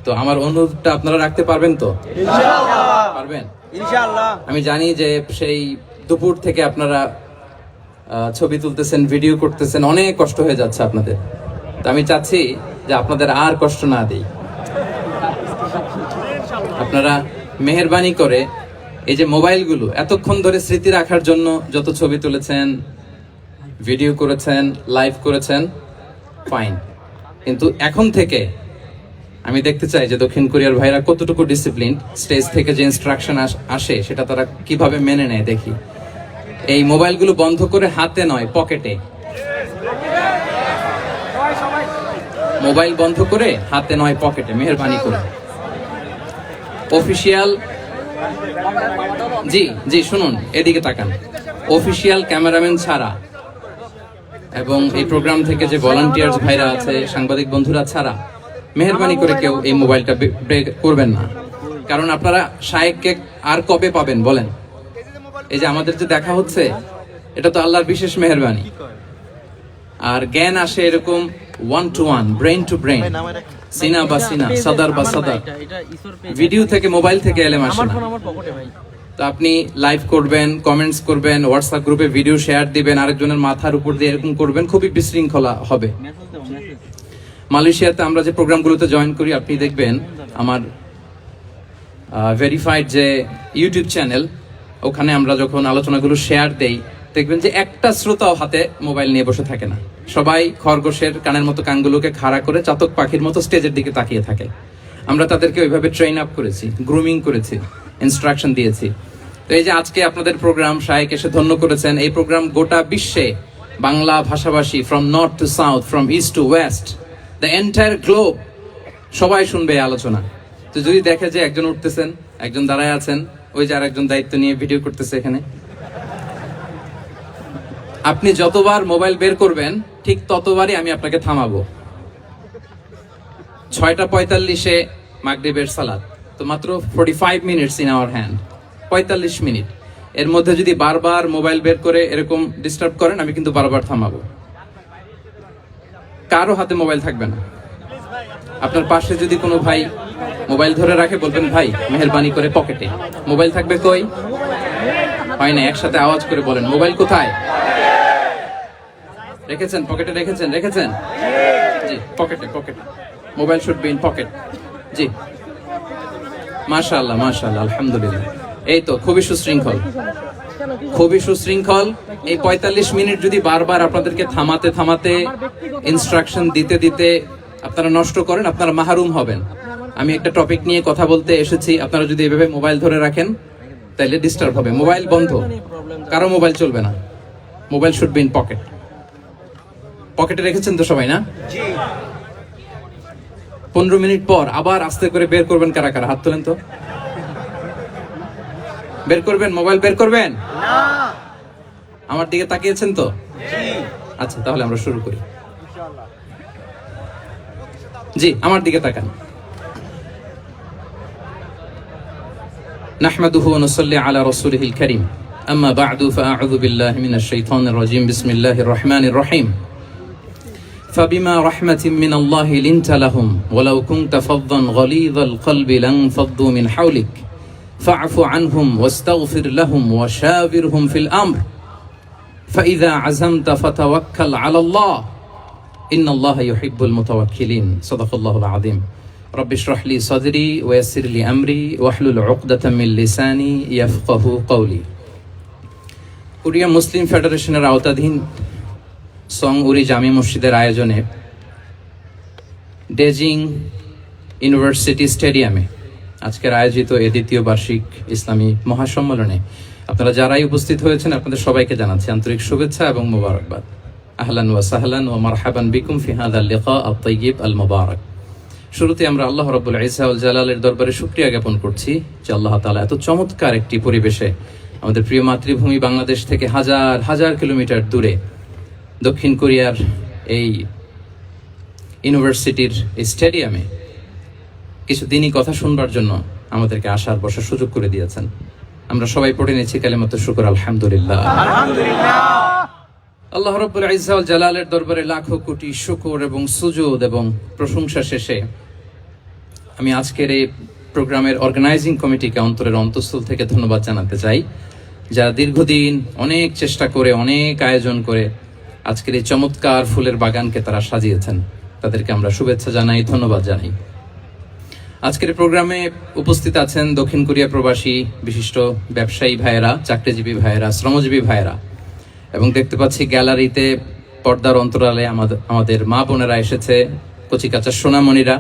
তো আমার অনুরোধটা আপনারা রাখতে পারবেন তো? ইনশাআল্লাহ পারবেন ইনশাআল্লাহ। আমি জানি যে সেই দুপুর থেকে আপনারা ছবি তুলতেছেন, ভিডিও করতেছেন, অনেক কষ্ট হয়ে যাচ্ছে আপনাদের। তো আমি চাচ্ছি যে আপনাদের আর কষ্ট না দিই। আপনারা মেহেরবানি করে এই যে মোবাইলগুলো এতক্ষণ ধরে স্মৃতি রাখার জন্য যত ছবি তুলেছেন, ভিডিও করেছেন, লাইভ করেছেন, ফাইন, কিন্তু এখন থেকে আমি দেখতে চাই যে দক্ষিণ কোরিয়ার ভাইরা কতটুকু ডিসিপ্লিন, স্টেজ থেকে যে ইনস্ট্রাকশন আসে সেটা তারা কিভাবে মেনে নেয় দেখি। এই মোবাইলগুলো বন্ধ করে হাতে নয়, পকেটে। মোবাইল বন্ধ করে হাতে নয়, পকেটে, মেহেরবানি করে। অফিসিয়াল, জি জি শুনুন, এদিকে তাকান। অফিসিয়াল ক্যামেরাম্যান ছাড়া এবং এই প্রোগ্রাম থেকে যে ভলান্টিয়ার্স ভাইরা আছে, সাংবাদিক বন্ধুরা ছাড়া মেহেরবানি করে কেউ এই মোবাইলটা ব্রেক করবেন না। কারণ আপনারা শায়েককে আর কবে পাবেন বলেন? এই যে আমাদের যে দেখা হচ্ছে, এটা তো আল্লাহর বিশেষ মেহেরবানি। আর জ্ঞান আসে এরকম one to one, brain to brain, সিনা বা সিনা, সাদার বা সাদার। ভিডিও থেকে, মোবাইল থেকে এলেম আসে না। তো আপনি লাইভ করবেন, কমেন্টস করবেন, হোয়াটসঅ্যাপ গ্রুপে ভিডিও শেয়ার দিবেন, আরেকজনের মাথার উপর দিয়ে এরকম করবেন, খুবই বিশৃঙ্খলা হবে। মালয়েশিয়াতে আমরা যে প্রোগ্রামগুলোতে জয়েন করি, আপনি দেখবেন আমার ভেরিফাইড যে ইউটিউব চ্যানেল, ওখানে আমরা যখন আলোচনাগুলো শেয়ার দেই, দেখবেন যে একটা শ্রোতাও হাতে মোবাইল নিয়ে বসে থাকে না। সবাই খরগোশের কানের মতো কানগুলোকে খাড়া করে চাতক পাখির মতো স্টেজের দিকে তাকিয়ে থাকে। আমরা তাদেরকে ওইভাবে ট্রেন আপ করেছি, গ্রুমিং করেছি, ইনস্ট্রাকশন দিয়েছি। তো এই যে আজকে আপনাদের প্রোগ্রাম, শায়েক এসে ধন্য করেছেন, এই প্রোগ্রাম গোটা বিশ্বে বাংলা ভাষাভাষী, from north two south, from east two West, the entire globe, সবাই শুনবে এই আলোচনা। তো যদি দেখে যে একজন উঠতেছেন, একজন দাঁড়ায় আছেন, ওই যে আরেকজন দায়িত্ব নিয়ে ভিডিও করতেছে এখানে, আপনি যতবার মোবাইল বের করবেন ঠিক ততবারই আমি আপনাকে থামাবো। 6:45-এ মাগরিবের সালাত, তো মাত্র 45 minutes in our hand, 45 minute. এর মধ্যে যদি বারবার মোবাইল বের করে এরকম ডিস্টার্ব করেন, আমি কিন্তু বারবার থামাবো। কারো হাতে মোবাইল থাকবে না। আপনার পাশে যদি কোনো ভাই মোবাইল ধরে রাখে, বলবেন ভাই মেহেরবানি করে পকেটে। মোবাইল থাকবে কই? হয় না, একসাথে আওয়াজ করে বলেন, মোবাইল কোথায় রেখেছেন? পকেটে রেখেছেন? রেখেছেন? জি, পকেটে, পকেটে। Mobile should be in pocket. জি, মাশাআল্লাহ মাশাআল্লাহ, আলহামদুলিল্লাহ। এই তো খুবই সুশৃঙ্খল, খুবই সুশৃঙ্খল। এই 45 মিনিট যদি বারবার আপনাদেরকে থামাতে থামাতে, ইনস্ট্রাকশন দিতে দিতে আপনারা নষ্ট করেন, আপনারা মাহরুম হবেন। আমি একটা টপিক নিয়ে কথা বলতে এসেছি, আপনারা যদি এভাবে মোবাইল ধরে রাখেন তাহলে ডিস্টার্ব হবে। মোবাইল বন্ধ, কারো মোবাইল চলবে না। Mobile should be in pocket. পকেটে রেখেছেন তো সবাই, না? 15 মিনিট পর আবার আস্তে করে বের করবেন। কারা কারা হাত তোলেন তো? বের করবেন, মোবাইল বের করবেন না। আমার দিকে তাকিয়েছেন তো? আচ্ছা, তাহলে আমরা শুরু করি। জি, আমার দিকে তাকান। নাহমাদুহু ওয়া নুসাল্লি আলা রাসূলিহিল কারীম, আম্মা বা'দু, ফাআউযু বিল্লাহি মিনাশ শাইতানির রাজীম, বিসমিল্লাহির রহমানির রহিম। فبما رحمة من الله لنت لهم ولو كنت فظا غليظ القلب لانفضوا من حولك فاعف عنهم واستغفر لهم وشاورهم في الأمر فإذا عزمت فتوكل على الله إن الله يحب المتوكلين صدق الله العظيم رب اشرح لي صدري ويسر لي أمري واحلل عقدة من لساني يفقه قولي কোরিয়া মুসলিম ফেডারেশনের আওতাধীন সং উরি জামি মসজিদের আয়োজনে ডেজিং ইউনিভার্সিটি স্টেডিয়ামে আজকের আয়োজিত এই দ্বিতীয় বার্ষিক ইসলামী মহাসম্মেলনে আপনারা যারাই উপস্থিত হয়েছেন, আপনাদের সবাইকে জানাচ্ছি আন্তরিক শুভেচ্ছা এবং মোবারকবাদ। আহলান ওয়া সাহলান ওয়া মারহাবান বিকুম ফি হাযাল লিকা আত-তাইয়িব আল মুবারাক। শুরুতে আমরা আল্লাহ রাব্বুল ইজ্জা ওয়াল জালালের দরবারে শুকরিয়া জ্ঞাপন করছি যে আল্লাহ তাআলা এত চমৎকার একটি পরিবেশে আমাদের প্রিয় মাতৃভূমি বাংলাদেশ থেকে হাজার হাজার কিলোমিটার দূরে দক্ষিণ কোরিয়ার এই ইউনিভার্সিটির স্টেডিয়ামে কিছু দিনই কথা শুনবার জন্য আমাদেরকে আসার বসার সুযোগ করে দিয়েছেন। আমরা সবাই পড়ে নিয়েছি কালিমাত শুকর, আলহামদুলিল্লাহ। আল্লাহ রাব্বুল ইজ্জা ওয়াল জালালের দরবারে লাখো কোটি শুকর এবং সুজুদ এবং প্রশংসা শেষে আমি আজকের এই প্রোগ্রামের অর্গানাইজিং কমিটিকে অন্তরের অন্তঃস্থল থেকে ধন্যবাদ জানাতে চাই, যারা দীর্ঘদিন অনেক চেষ্টা করে অনেক আয়োজন করে আজকের এই চমৎকার ফুলের বাগানকে তারা সাজিয়েছেন। তাদেরকে আমরা শুভেচ্ছা জানাই, ধন্যবাদ জানাই। আজকের প্রোগ্রামে উপস্থিত আছেন দক্ষিণ কোরিয়া প্রবাসী বিশিষ্ট ব্যবসায়ী ভাইয়েরা, চাকরিজীবী ভাইয়েরা, শ্রমজীবী ভাইয়েরা, এবং দেখতে পাচ্ছি গ্যালারিতে পর্দার অন্তরালে আমাদের মা বোনেরা এসেছে, কচিকাচা সোনামণিরা।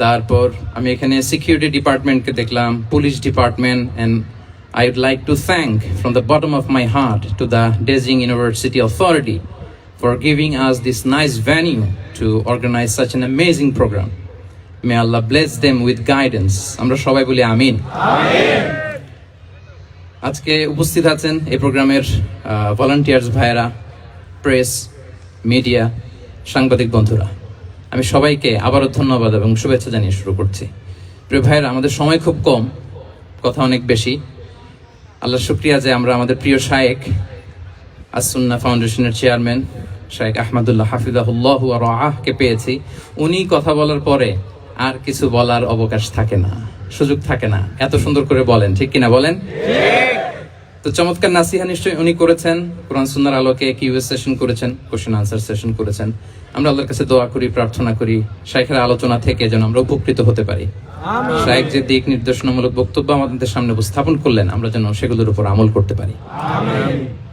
তারপর আমি এখানে সিকিউরিটি ডিপার্টমেন্টকে দেখলাম, police department, and I would like to thank from the bottom of my heart to the Daejeon University Authority for giving us this nice venue to organize such an amazing program. May Allah bless them with guidance. আমরা সবাই বলি আমিন। আমিন। আজকে উপস্থিত আছেন এই প্রোগ্রামের volunteers ভাইয়েরা, press, media, সাংবাদিক বন্ধুরা। আমি সবাইকে আবারও ধন্যবাদ এবং শুভেচ্ছা জানিয়ে শুরু করছি। প্রিয় ভাইয়েরা, আমাদের সময় খুব কম, কথা অনেক বেশি। আল্লাহর শুকরিয়া যে আমরা আমাদের প্রিয় শায়েখ আস-সুন্নাহ ফাউন্ডেশনের চেয়ারম্যান শায়েখ আহমদুল্লাহ হাফিজাহুল্লাহ ওয়া রাআহকে পেয়েছি। উনি কথা বলার পরে আর কিছু বলার অবকাশ থাকে না, সুযোগ থাকে না। এত সুন্দর করে বলেন, ঠিক কিনা বলেন? তো চমৎকার নাসিহা নিশ্চয়ই উনি করেছেন, কোরআন সুন্নাহর আলোকে কিউএস সেশন করেছেন, কোশ্চেন আনসার সেশন করেছেন। আমরা আল্লাহর কাছে দোয়া করি, প্রার্থনা করি শায়েখের আলোচনা থেকে যেন আমরা উপকৃত হতে পারি। শায়েখ যে দিক নির্দেশনামূলক বক্তব্য আমাদের সামনে উপস্থাপন করলেন, আমরা যেন সেগুলোর উপর আমল করতে পারি।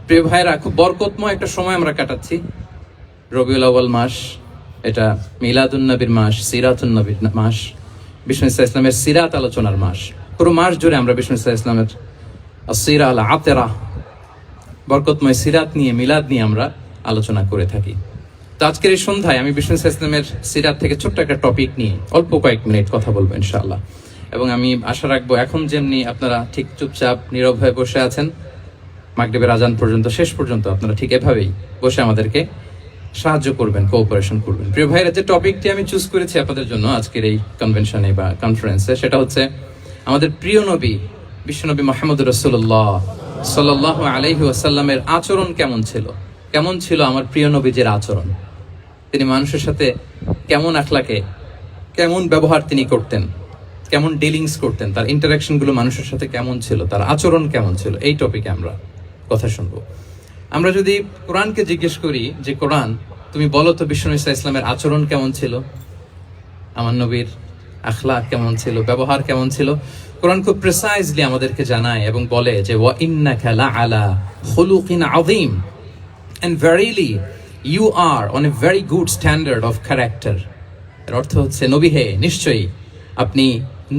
প্রিয় ভাইরা, খুব বরকতময় একটা সময় আমরা কাটাচ্ছি। রবিউল আউয়াল মাস, এটা মিলাদুন নবীর মাস, সিরাতুন নবীর মাস, বিষ্ণু ইসলামের সিরাত আলোচনার মাস। পুরো মাস জুড়ে আমরা বিষ্ণু ইসলামের আসিরা আল আতেরা, বরকতময় সিরাত নিয়ে, মিলাদ নিয়ে আমরা আলোচনা করে থাকি। তো আজকের এই সন্ধ্যায় আমি বিষ্ণু ইসলামের সিরাত থেকে ছোট্ট একটা টপিক নিয়ে অল্প কয়েক মিনিট কথা বলবো ইনশাআল্লাহ। এবং আমি আশা রাখবো এখন যেমনি আপনারা ঠিক চুপচাপ নীরব হয়ে বসে আছেন মাগরিবের আজান পর্যন্ত, শেষ পর্যন্ত আপনারা ঠিক এভাবেই বসে আমাদেরকে সাহায্য করবেন, কোঅপারেশন করবেন। প্রিয় ভাইরা, যে টপিকটি আমি চুজ করেছি আপনাদের জন্য আজকের এই কনভেনশনে বা কনফারেন্সে, সেটা হচ্ছে আমাদের প্রিয় নবী বিশ্বনবী মুহাম্মদ রাসূলুল্লাহ সাল্লাল্লাহু আলাইহি ওয়াসাল্লামের আচরণ কেমন ছিল। কেমন ছিল আমার প্রিয় নবীজির আচরণ? তিনি মানুষের সাথে কেমন আখলাকে, কেমন ব্যবহার তিনি করতেন, কেমন ডিলিংস করতেন, তার ইন্টারাকশন গুলো মানুষের সাথে কেমন ছিল, তার আচরণ কেমন ছিল, এই টপিকে আমরা কথা শুনবো। আমরা যদি কোরআনকে জিজ্ঞেস করি যে কোরআন, তুমি বলো তো বিষ্ণু ইসলামের আচরণ কেমন ছিল, আমার নবীর আখলাক কেমন ছিল, ব্যবহার কেমন ছিল, কোরআন খুব প্রিসাইজলি আমাদেরকে জানায় এবং বলে যে ওয়া ইন্নাকা লাআলা খুলুকিন আযীম, and verily you are on a very good standard of character. এর অর্থ হচ্ছে, নবী হে, নিশ্চয়ই আপনি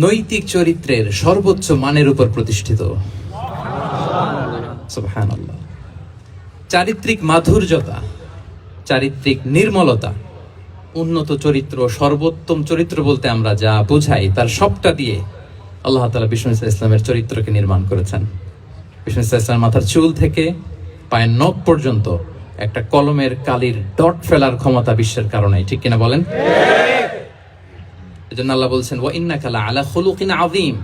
নৈতিক চরিত্রের সর্বোচ্চ মানের উপর প্রতিষ্ঠিত। সুবহানাল্লাহ। চারিত্রিক মাধুর্যতা, চারিত্রিক নির্মলতা, উন্নত চরিত্র, সর্বোত্তম চরিত্র বলতে আমরা যা বোঝাই তার সবটা দিয়ে আল্লাহ তাআলা বিষ্ণু ইসলামের চরিত্রকে নির্মাণ করেছেন। বিষ্ণু ইসলামের মাথার চুল থেকে পায়ের নখ পর্যন্ত একটা কলমের কালির ডট ফেলার ক্ষমতা বিশ্বের কারণে, ঠিক কিনা বলেন? এজন্য আল্লাহ বলছেন ওয়া ইন্নাকা লাআলা খুলুকিন আযীম,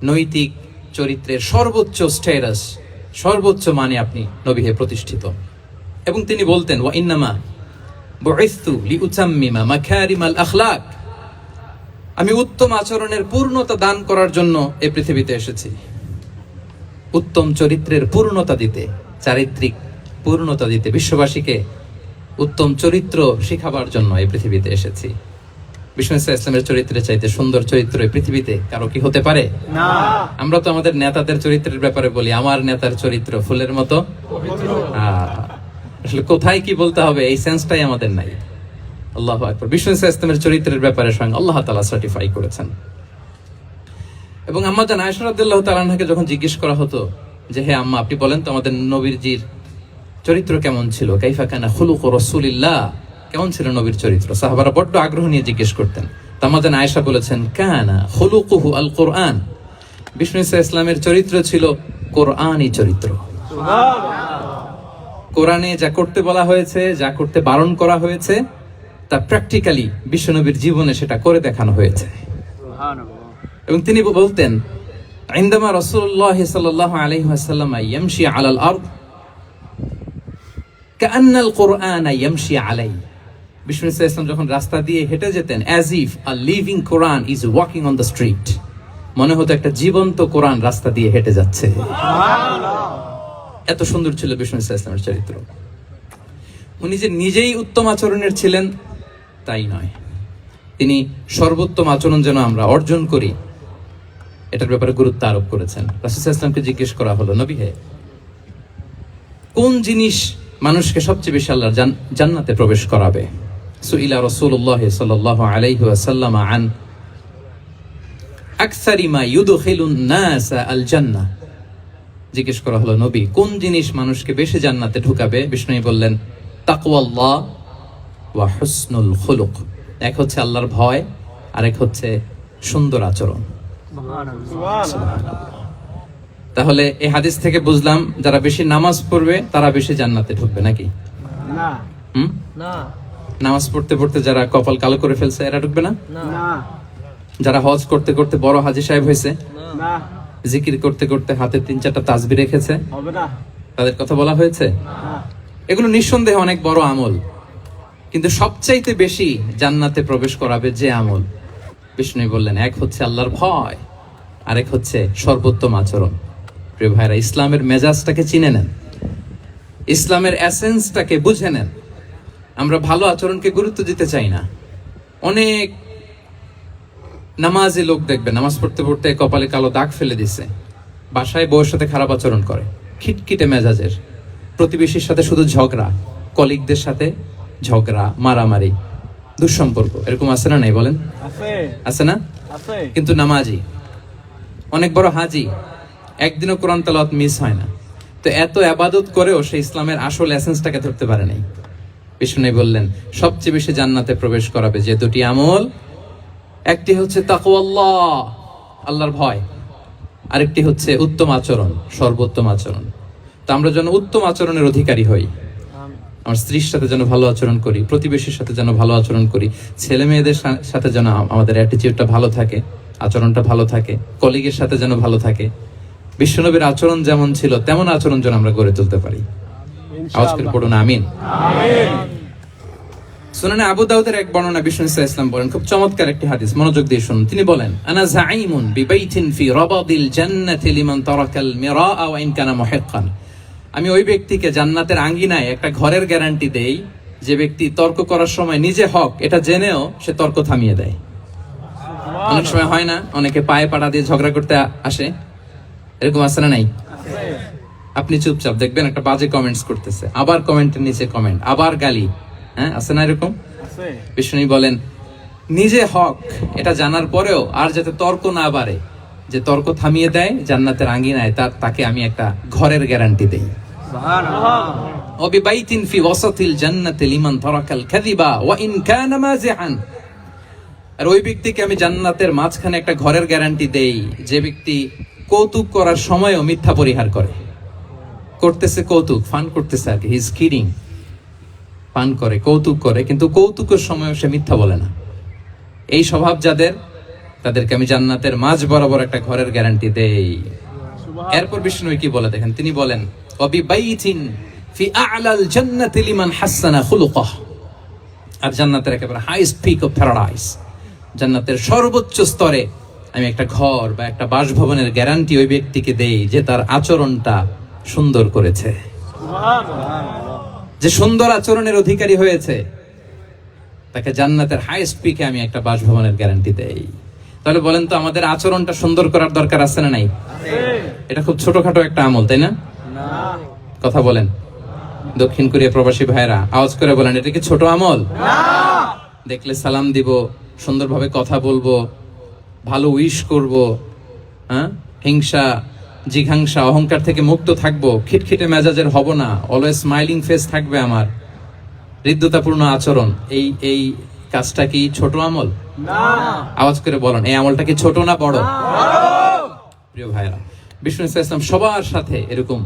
নৈতিক চরিত্রের সর্বোচ্চ স্ট্যাটাস, সর্বোচ্চ মানে আপনি নবী হে প্রতিষ্ঠিত। এবং তিনি বলতেন ওয়া ইন্নামা বুইসতু লিউতাম্মিমা মাকারিমাল আখলাক, আমি উত্তম আচরণের পূর্ণতা দান করার জন্য এই পৃথিবীতে এসেছি। উত্তম চরিত্রের পূর্ণতা দিতে, চারিত্রিক পূর্ণতা দিতে, বিশ্ববাসীকে উত্তম চরিত্র শিখাবার জন্য এই পৃথিবীতে এসেছি। বিষ্ণু ইসলামের চরিত্রের চাইতে সুন্দর চরিত্র এই পৃথিবীতে কারো কি হতে পারে? না। আমরা তো আমাদের নেতাদের চরিত্রের ব্যাপারে বলি, আমার নেতার চরিত্র ফুলের মতো পবিত্র। আসলে কোথায় কি বলতে হবে এই সেন্সটাই আমাদের নাই। আল্লাহু আকবার। বিষ্ণু ইসলামের চরিত্রের ব্যাপারে স্বয়ং আল্লাহ তাআলা সার্টিফাই করেছেন। এবং আম্মা জান আয়েশা রাদিয়াল্লাহু তাআলা আনহাকে যখন জিজ্ঞেস করা হতো যে হে আম্মা, আপনি বলেন তো আমাদের নবীজির চরিত্র কেমন ছিল, কাইফা কানা খুলুকু রাসূলিল্লাহ, কেমন ছিল নবীর চরিত্র, সাহাবারা বড্ড আগ্রহ নিয়ে জিজ্ঞেস করতেন। আম্মা জান আয়েশা বলেছেন কানা খুলুকুহু আল কোরআন, বিষ্ণু ইসলামের চরিত্র ছিল কোরআনী চরিত্র। কোরআনে যা করতে বলা হয়েছে, যা করতে বারণ করা হয়েছে, তা প্র্যাকটিক্যালি বিশ্বনবীর জীবনে সেটা করে দেখানো হয়েছে। এবং তিনি বলতেন ইনদামা রাসূলুল্লাহ সাল্লাল্লাহু আলাইহি ওয়াসাল্লাম ইয়ামশি আলাল আরদ কাআন্নাল কুরআন ইয়ামশি আলাইহি, বিষ্ণু ইসলাম যখন রাস্তা দিয়ে হেঁটে যেতেন, as if a living Quran is walking on the street, মনে হতো একটা জীবন্ত কোরআন রাস্তা দিয়ে হেঁটে যাচ্ছে। এত সুন্দর ছিল বিষ্ণু ইসলামের চরিত্র। উনি যে নিজেই উত্তম আচরণের ছিলেন তাই নয়, তিনি সর্বোত্তম আচরণ যেন আমরা অর্জন করি এটার ব্যাপারে গুরুত্ব আরোপ করেছেন। রাসূল সাল্লাল্লাহু আলাইহি ওয়াসাল্লামকে জিজ্ঞেস করা হলো, নবী হে, কোন জিনিস মানুষকে সবচেয়ে বেশি আল্লাহর জান্নাতে প্রবেশ করাবে? সুইলা রাসূলুল্লাহ সাল্লাল্লাহু আলাইহি ওয়াসাল্লাম আন আকসারি মা ইউদখিলুন নাস আল জান্নাহ। জিজ্ঞেস করা হলো, নবী কোন জিনিস মানুষকে বেশি জান্নাতে ঢুকাবে? বিষ্ণু বললেন, তাকওয়াল্লাহ ওয়া হুসনুল খুলুক। এক হচ্ছে আল্লাহর ভয়, আর এক হচ্ছে সুন্দর আচরণ। তাহলে এই হাদিস থেকে বুঝলাম যারা বেশি নামাজ পড়বে তারা বেশি জান্নাতে ঢুকবে নাকি? না। নামাজ পড়তে পড়তে যারা কপাল কালো করে ফেলছে এরা ঢুকবে না? না। যারা হজ করতে করতে বড় হাজী সাহেব হয়েছে, না। জিকির করতে করতে হাতে 3-4টা তাসবিহ রেখেছে, হবে না। তাদের কথা বলা হয়েছে? না। এগুলো নিঃসন্দেহে অনেক বড় আমল, কিন্তু সবচাইতে বেশি জান্নাতে প্রবেশ করাবে যে আমল, বিষ্ণু বললেন এক হচ্ছে আল্লাহর ভয়, আরেক হচ্ছে সর্বোত্তম আচরণ। প্রিয় ভাইরা, ইসলামের মেজাজটাকে চিনে নেন, ইসলামের এসেন্সটাকে বুঝে নেন। আমরা ভালো আচরণকে গুরুত্ব দিতে চাই না। অনেক নামাজি লোক দেখবে নামাজ পড়তে পড়তে কপালে কালো দাগ ফেলে দিছে, বাসায় বউয়ের সাথে খারাপ আচরণ করে, খিটখিটে মেজাজের, প্রতিবেশীর সাথে শুধু ঝগড়া, কলিগদের সাথে ঝগড়া, মারামারি, দুঃসম্পর্ক, এরকম আছে না নাই বলেন? আছে না? কিন্তু নামাজি, অনেক বড় হাজি, একদিনও কোরআন তেলাওয়াত মিস হয় না, তো এত ইবাদত করেও সে ইসলামের আসল এসেন্সটাকে ধরতে পারে নাই। বিষ্ণু বললেন সবচেয়ে বেশি জান্নাতে প্রবেশ করাবে যে দুটি আমল, একটি হচ্ছে তাকওয়াল্লাহ, আল্লাহর ভয়, আরেকটি হচ্ছে উত্তম আচরণ, সর্বোত্তম আচরণ। তো আমরা যেন উত্তম আচরণের অধিকারী হই, আমার স্ত্রীর সাথে যেন ভালো আচরণ করি, প্রতিবেশীর সাথে যেন ভালো আচরণ করি, ছেলে মেয়েদের সাথে যেন আমাদের অ্যাটিটিউডটা ভালো থাকে, আচরণটা ভালো থাকে, কলিগের সাথে যেন ভালো থাকে। বিশ্বনবীর আচরণ যেমন ছিল তেমন আচরণ যেন আমরা গড়ে তুলতে পারি। আওয়াজ করে পড়ুন আমিন। সুনানে আবু দাউদের এক বর্ণনা, বিষ্ণু ইসলাম বলেন, খুব চমৎকার একটি হাদিস, মনোযোগ দিয়ে শুনুন। তিনি বলেন, আনা যাঈমুন বিবাইতিন ফি রাবাদিল জান্নাতি লিমান তারাকাল মিরাআ ওয়া ইন কানা মুহিক্কান। আমি ওই ব্যক্তিকে জান্নাতের আঙ্গিনায় একটা ঘরের গ্যারান্টি দেই যে ব্যক্তি তর্ক করার সময় নিজে হক এটা জেনেও সে তর্ক থামিয়ে দেয়। অনেক সময় হয় না, অনেকে পায়ে পাড়া দিয়ে ঝগড়া করতে আসে, এরকম আছে না নাই? আপনি চুপচাপ দেখবেন একটা বাজে কমেন্টস করতেছে, আবার কমেন্টের নিচে কমেন্ট, আবার গালি, হ্যাঁ আছে না এরকম? বিষ্ণু বলেন নিজে হক এটা জানার পরেও আর যাতে তর্ক না বাড়ে, যে তর্ক থামিয়ে দেয় জান্নাতের আঙ্গিনায়, তাকে আমি একটা ঘরের গ্যারান্টি দেই। ওয়াবিবাইতিন ফি ওয়াসাতিল জান্নাতি লিমান তারাকাল কাযিবা ওয়া ইন কানা মাযিআন। আর ওই ব্যক্তিকে আমি জান্নাতের মাঝখানে একটা ঘরের গ্যারান্টি দেই যে ব্যক্তি কৌতুক করার সময়ও মিথ্যা পরিহার করে। করতেছে কৌতুক, ফান করতেছে আর কি, হি ইজ কিডিং, পান করে, কৌতুক করে, কিন্তু কৌতুকের সময়ও সে মিথ্যা বলে না। এই স্বভাব যাদের, তাদেরকে আমি জান্নাতের মাঝ বরাবর একটা ঘরের গ্যারান্টি দেই। এরপর বিষ্ণু কি বলে দেখেন, তিনি বলেন ওয়াবিবাইতিন ফি আ'লাল জান্নাতি লিমান হাসানা খুলুকাহ। আর জান্নাতের একেবারে হাইস্ট পিক অফ প্যারাডাইস, জান্নাতের সর্বোচ্চ স্তরে আমি একটা ঘর বা একটা বাসভবনের গ্যারান্টি ওই ব্যক্তিকে দেই যে তার আচরণটা সুন্দর করেছে, যে সুন্দর আচরণের অধিকারী হয়েছে, তাকে জান্নাতের হাইস্ট পিকে আমি একটা বাসভবনের গ্যারান্টি দেই। তাহলে বলেন তো আমাদের আচরণটা সুন্দর করার দরকার আছে না নাই? এটা খুব ছোটখাটো একটা আমল, তাই না? কথা বলেন, দক্ষিণ কোরিয়া প্রবাসী ভাইরা আওয়াজ করে বলেন, এটা কি ছোট আমল? দেখলে সালাম দিব, সুন্দরভাবে কথা বলবো, ভালো উইশ করব, হ্যাঁ, হিংসা জিঘাংসা অহংকার থেকে মুক্ত থাকবো, খিটখিটে মেজাজের হব না, অলওয়েজ স্মাইলিং ফেস থাকবে আমার, হৃদ্যতাপূর্ণ আচরণ। এই কাজটা কি ছোট আমল? আওয়াজ করে বলেন, এই আমলটা কি ছোট না বড়? প্রিয় ভাইরা, বিষ্ণু ইসলাম সবার সাথে এরকম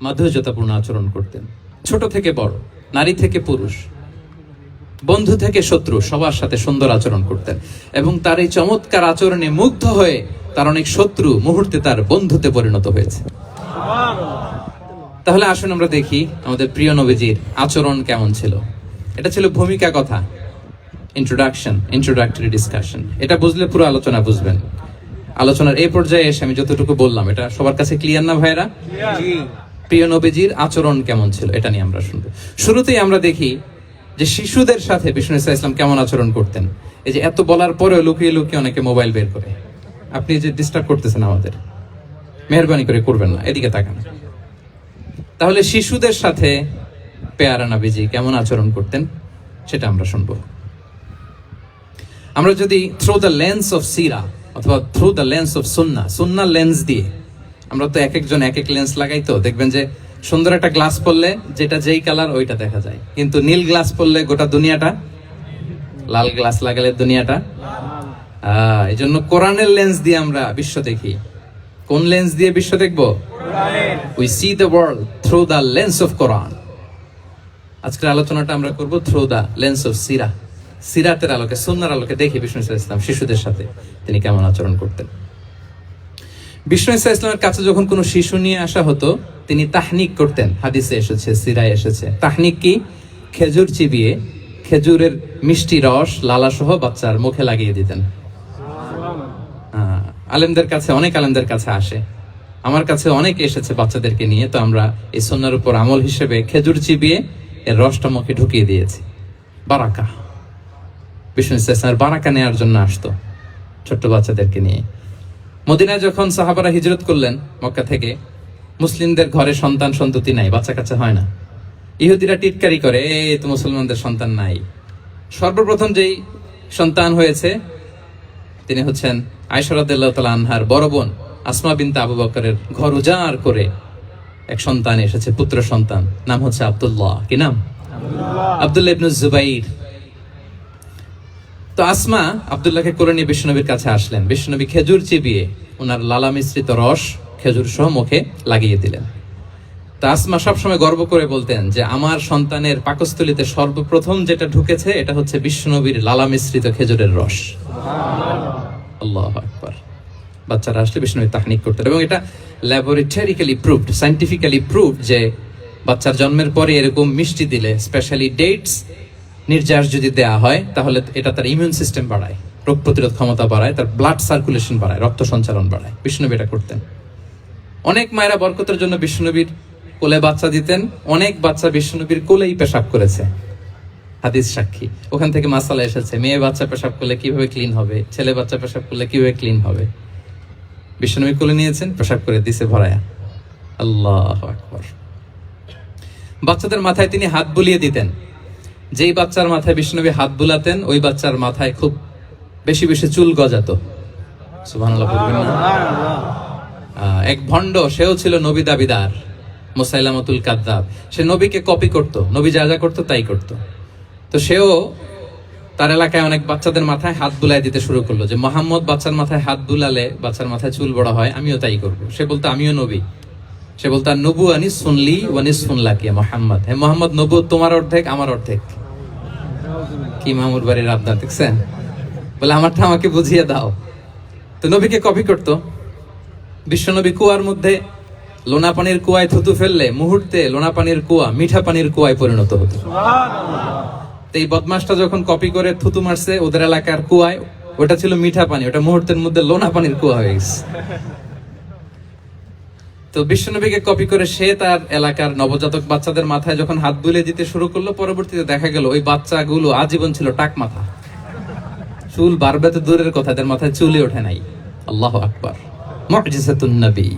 মাধুর্যতাপূর্ণ আচরণ করতেন, ছোট থেকে বড়, নারী থেকে পুরুষ, বন্ধু থেকে শত্রু, সবার সাথে সুন্দর আচরণ করতেন। এবং তার এই চমৎকার আচরণে মুগ্ধ হয়ে তার অনেক শত্রু মুহূর্তে তার বন্ধুতে পরিণত হয়েছে। তাহলে আসুন আমরা দেখি আমাদের প্রিয় নবীজির আচরণ কেমন ছিল। এটা ছিল ভূমিকা কথা। Introductory discussion. এটা বুঝলে পুরো আলোচনা বুঝবেন। আলোচনার এই পর্যায়ে এসে আমি যতটুকু বললাম এটা সবার কাছে ক্লিয়ার না ভাইরা? প্রিয় নবীজির আচরণ কেমন ছিল এটা নিয়ে আমরা শুনবো। শুরুতেই আমরা দেখি যে শিশুদের সাথে বিষ্ণু ইসলাম কেমন আচরণ করতেন। এই যে এত বলার পরেও লুকিয়ে লুকিয়ে অনেকে মোবাইল বের করে, আপনি যে ডিস্টার্ব করতেছেন আমাদের, মেহরবানি করে করবেন না, এদিকে তাকান। তাহলে শিশুদের সাথে পেয়ারা নবীজি কেমন আচরণ করতেন সেটা আমরা শুনবো। আমরা যদি থ্রু দ্য লেন্স অফ সিরা অথবা through the lens of Sunnah lens দিয়ে, আমরা তো এক একজন এক এক লেন্স লাগাই, তো দেখবেন যে সুন্দর একটা গ্লাস পরলে যেটা যেই কালার ওইটা দেখা যায়, কিন্তু নীল গ্লাস পরলে গোটা দুনিয়াটা, লাল গ্লাস লাগালে দুনিয়াটা। এই জন্য কোরআনের লেন্স দিয়ে আমরা বিশ্ব দেখি। কোন লেন্স দিয়ে বিশ্ব দেখবো? We see the world through the lens of Quran. আজকের আলোচনাটা আমরা করব থ্রু দ্য লেন্স অফ সিরাতের আলোকে, সুন্নাহর আলোকে দেখি বিষ্ণু ইসলাম শিশুদের সাথে তিনি কেমন আচরণ করতেন। বিষ্ণু ইসলামের কাছে যখন কোনো শিশু নিয়ে আসা হতো তিনি তাহনিক করতেন। হাদিসে এসেছে, সিরায় এসেছে। তাহনিক কি? খেজুর চিবিয়ে খেজুরের মিষ্টি রস লালা সহ বাচ্চার মুখে লাগিয়ে দিতেন। আলেমদের কাছে, অনেক আলেমদের কাছে আসে, আমার কাছে অনেক এসেছে বাচ্চাদেরকে নিয়ে। তো আমরা এই সুন্নাহর উপর আমল হিসেবে খেজুর চিবিয়ে এর রসটা মুখে ঢুকিয়ে দিয়েছি। বারাকা, বিষ্ণু ইসলামের বারাকা নেওয়ার জন্য আসতো ছোট্ট বাচ্চাদেরকে নিয়ে। মদিনায় যখন সাহাবারা হিজরত করলেন মক্কা থেকে, মুসলিমদের ঘরে সন্তান সন্ততি নাই, বাচ্চা কাচ্চা হয় না। ইহুদিরা টিটকারি করে, এই তো মুসলমানদের সন্তান নাই। সর্বপ্রথম যেই সন্তান হয়েছে তিনি হচ্ছেন আয়েশা রাদিয়াল্লাহু তাআলা আনহার বড় বোন আসমা বিনতে আবু বকরের ঘর উজাড় করে এক সন্তান এসেছে, পুত্র সন্তান, নাম হচ্ছে আব্দুল্লাহ। কি নাম? আব্দুল্লাহ ইবনে জুবাইর। তো আসমা আব্দুল্লাহকে কোলে নিয়ে বিশ্বনবীর কাছে আসলেন। বিশ্বনবী খেজুর চিবিয়ে ওনার লালা মিশ্রিত রস খেজুর সহ মুখে লাগিয়ে দিলেন। তা আসমা সবসময় গর্ব করে বলতেন যে আমার সন্তানের পাকস্থলীতে সর্বপ্রথম যেটা ঢুকেছে এটা হচ্ছে বিশ্বনবীর লালা মিশ্রিত খেজুরের রস। আল্লাহু আকবার। বাচ্চারা আসলে বিষ্ণু তাহনিক করতেন, এবং এটা ল্যাবরেটরিক্যালি প্রুভড, সায়েন্টিফিক্যালি প্রুভড যে বাচ্চার জন্মের পরে এরকম মিষ্টি দিলে, স্পেশালি ডেটস নির্যাস যদি দেয়া হয়, তাহলে এটা তার ইমিউন সিস্টেম বাড়ায়, রোগ প্রতিরোধ ক্ষমতা বাড়ায়, তার ব্লাড সার্কুলেশন বাড়ায়, রক্ত সঞ্চালন বাড়ায়। বিষ্ণুনবী এটা করতেন। অনেক মায়েরা বরকতের জন্য বিষ্ণুনবীর কোলে বাচ্চা দিতেন। অনেক বাচ্চা বিষ্ণুনবীর কোলেই পেশাব করেছে, হাদিস সাক্ষী। ওখান থেকে মাসালা এসেছে, মেয়ে বাচ্চা পেশাব করলে কিভাবে ক্লিন হবে, ছেলে বাচ্চা পেশাব করলে কিভাবে ক্লিন হবে। বিষ্ণুনবী কোলে নিয়েছেন, পেশাব করে দিছে ভরায়া। আল্লাহু আকবার। বাচ্চাদের মাথায় তিনি হাত বুলিয়ে দিতেন। যেই বাচ্চার মাথায় বিষ্ণুনবী হাত বুলাতেন ওই বাচ্চার মাথায় খুব বেশি বেশি চুল গজাতো। সুবহানাল্লাহ বলবেন না? এক ভণ্ড, সেও ছিল নবী দাবিদার, মুসাইলামাতুল কাযযাব। সে নবীকে কপি করত, নবী যা যা করতো তাই করত। তো সেও তার এলাকায় অনেক বাচ্চাদের মাথায় হাত বুলাই দিতে শুরু করলো, যে মুহাম্মদ বাচ্চার মাথায় হাত বুলালে বাচ্চার মাথায় চুল বড় হয়, আমিও তাই করব। সে বলতো আমিও নবী। সে বলতো নবু আনিস শুনলি ওয়ানিস শুনলাকি মুহাম্মদ। হে মুহাম্মদ, নবু তোমার অর্ধেক আমার অর্ধেক। কি মামুর বাড়ির আবদার দেখছেন? বলে আমারটা আমাকে বুঝিয়ে দাও। তো নবীকে কপি করত। বিশ্বনবী কুয়ার মধ্যে লোনা পানির কুয়ায় থুতু ফেললে মুহূর্তে লোনা পানির কুয়া মিঠা পানির কুয়ায় পরিণত হতো। তো এই বদমাসটা যখন কপি করে থুতু মারছে ওদের এলাকার কুয়ায়, ওটা ছিল মিঠা পানি, ওটা মুহূর্তের মধ্যে লোনা পানির কুয়া হয়ে গেছে। তো বিশ্বনবীকে কপি করে সে তার এলাকার নবজাতক বাচ্চাদের মাথায় যখন হাত বুলিয়ে দিতে শুরু করলো, পরবর্তীতে দেখা গেল ওই বাচ্চাগুলো আজীবন ছিল টাক মাথা। চুল বাড়বে তো দূরের কথা, এদের মাথায় চুলই ওঠে নাই। আল্লাহু আকবার। মুজিজাতুন নবী।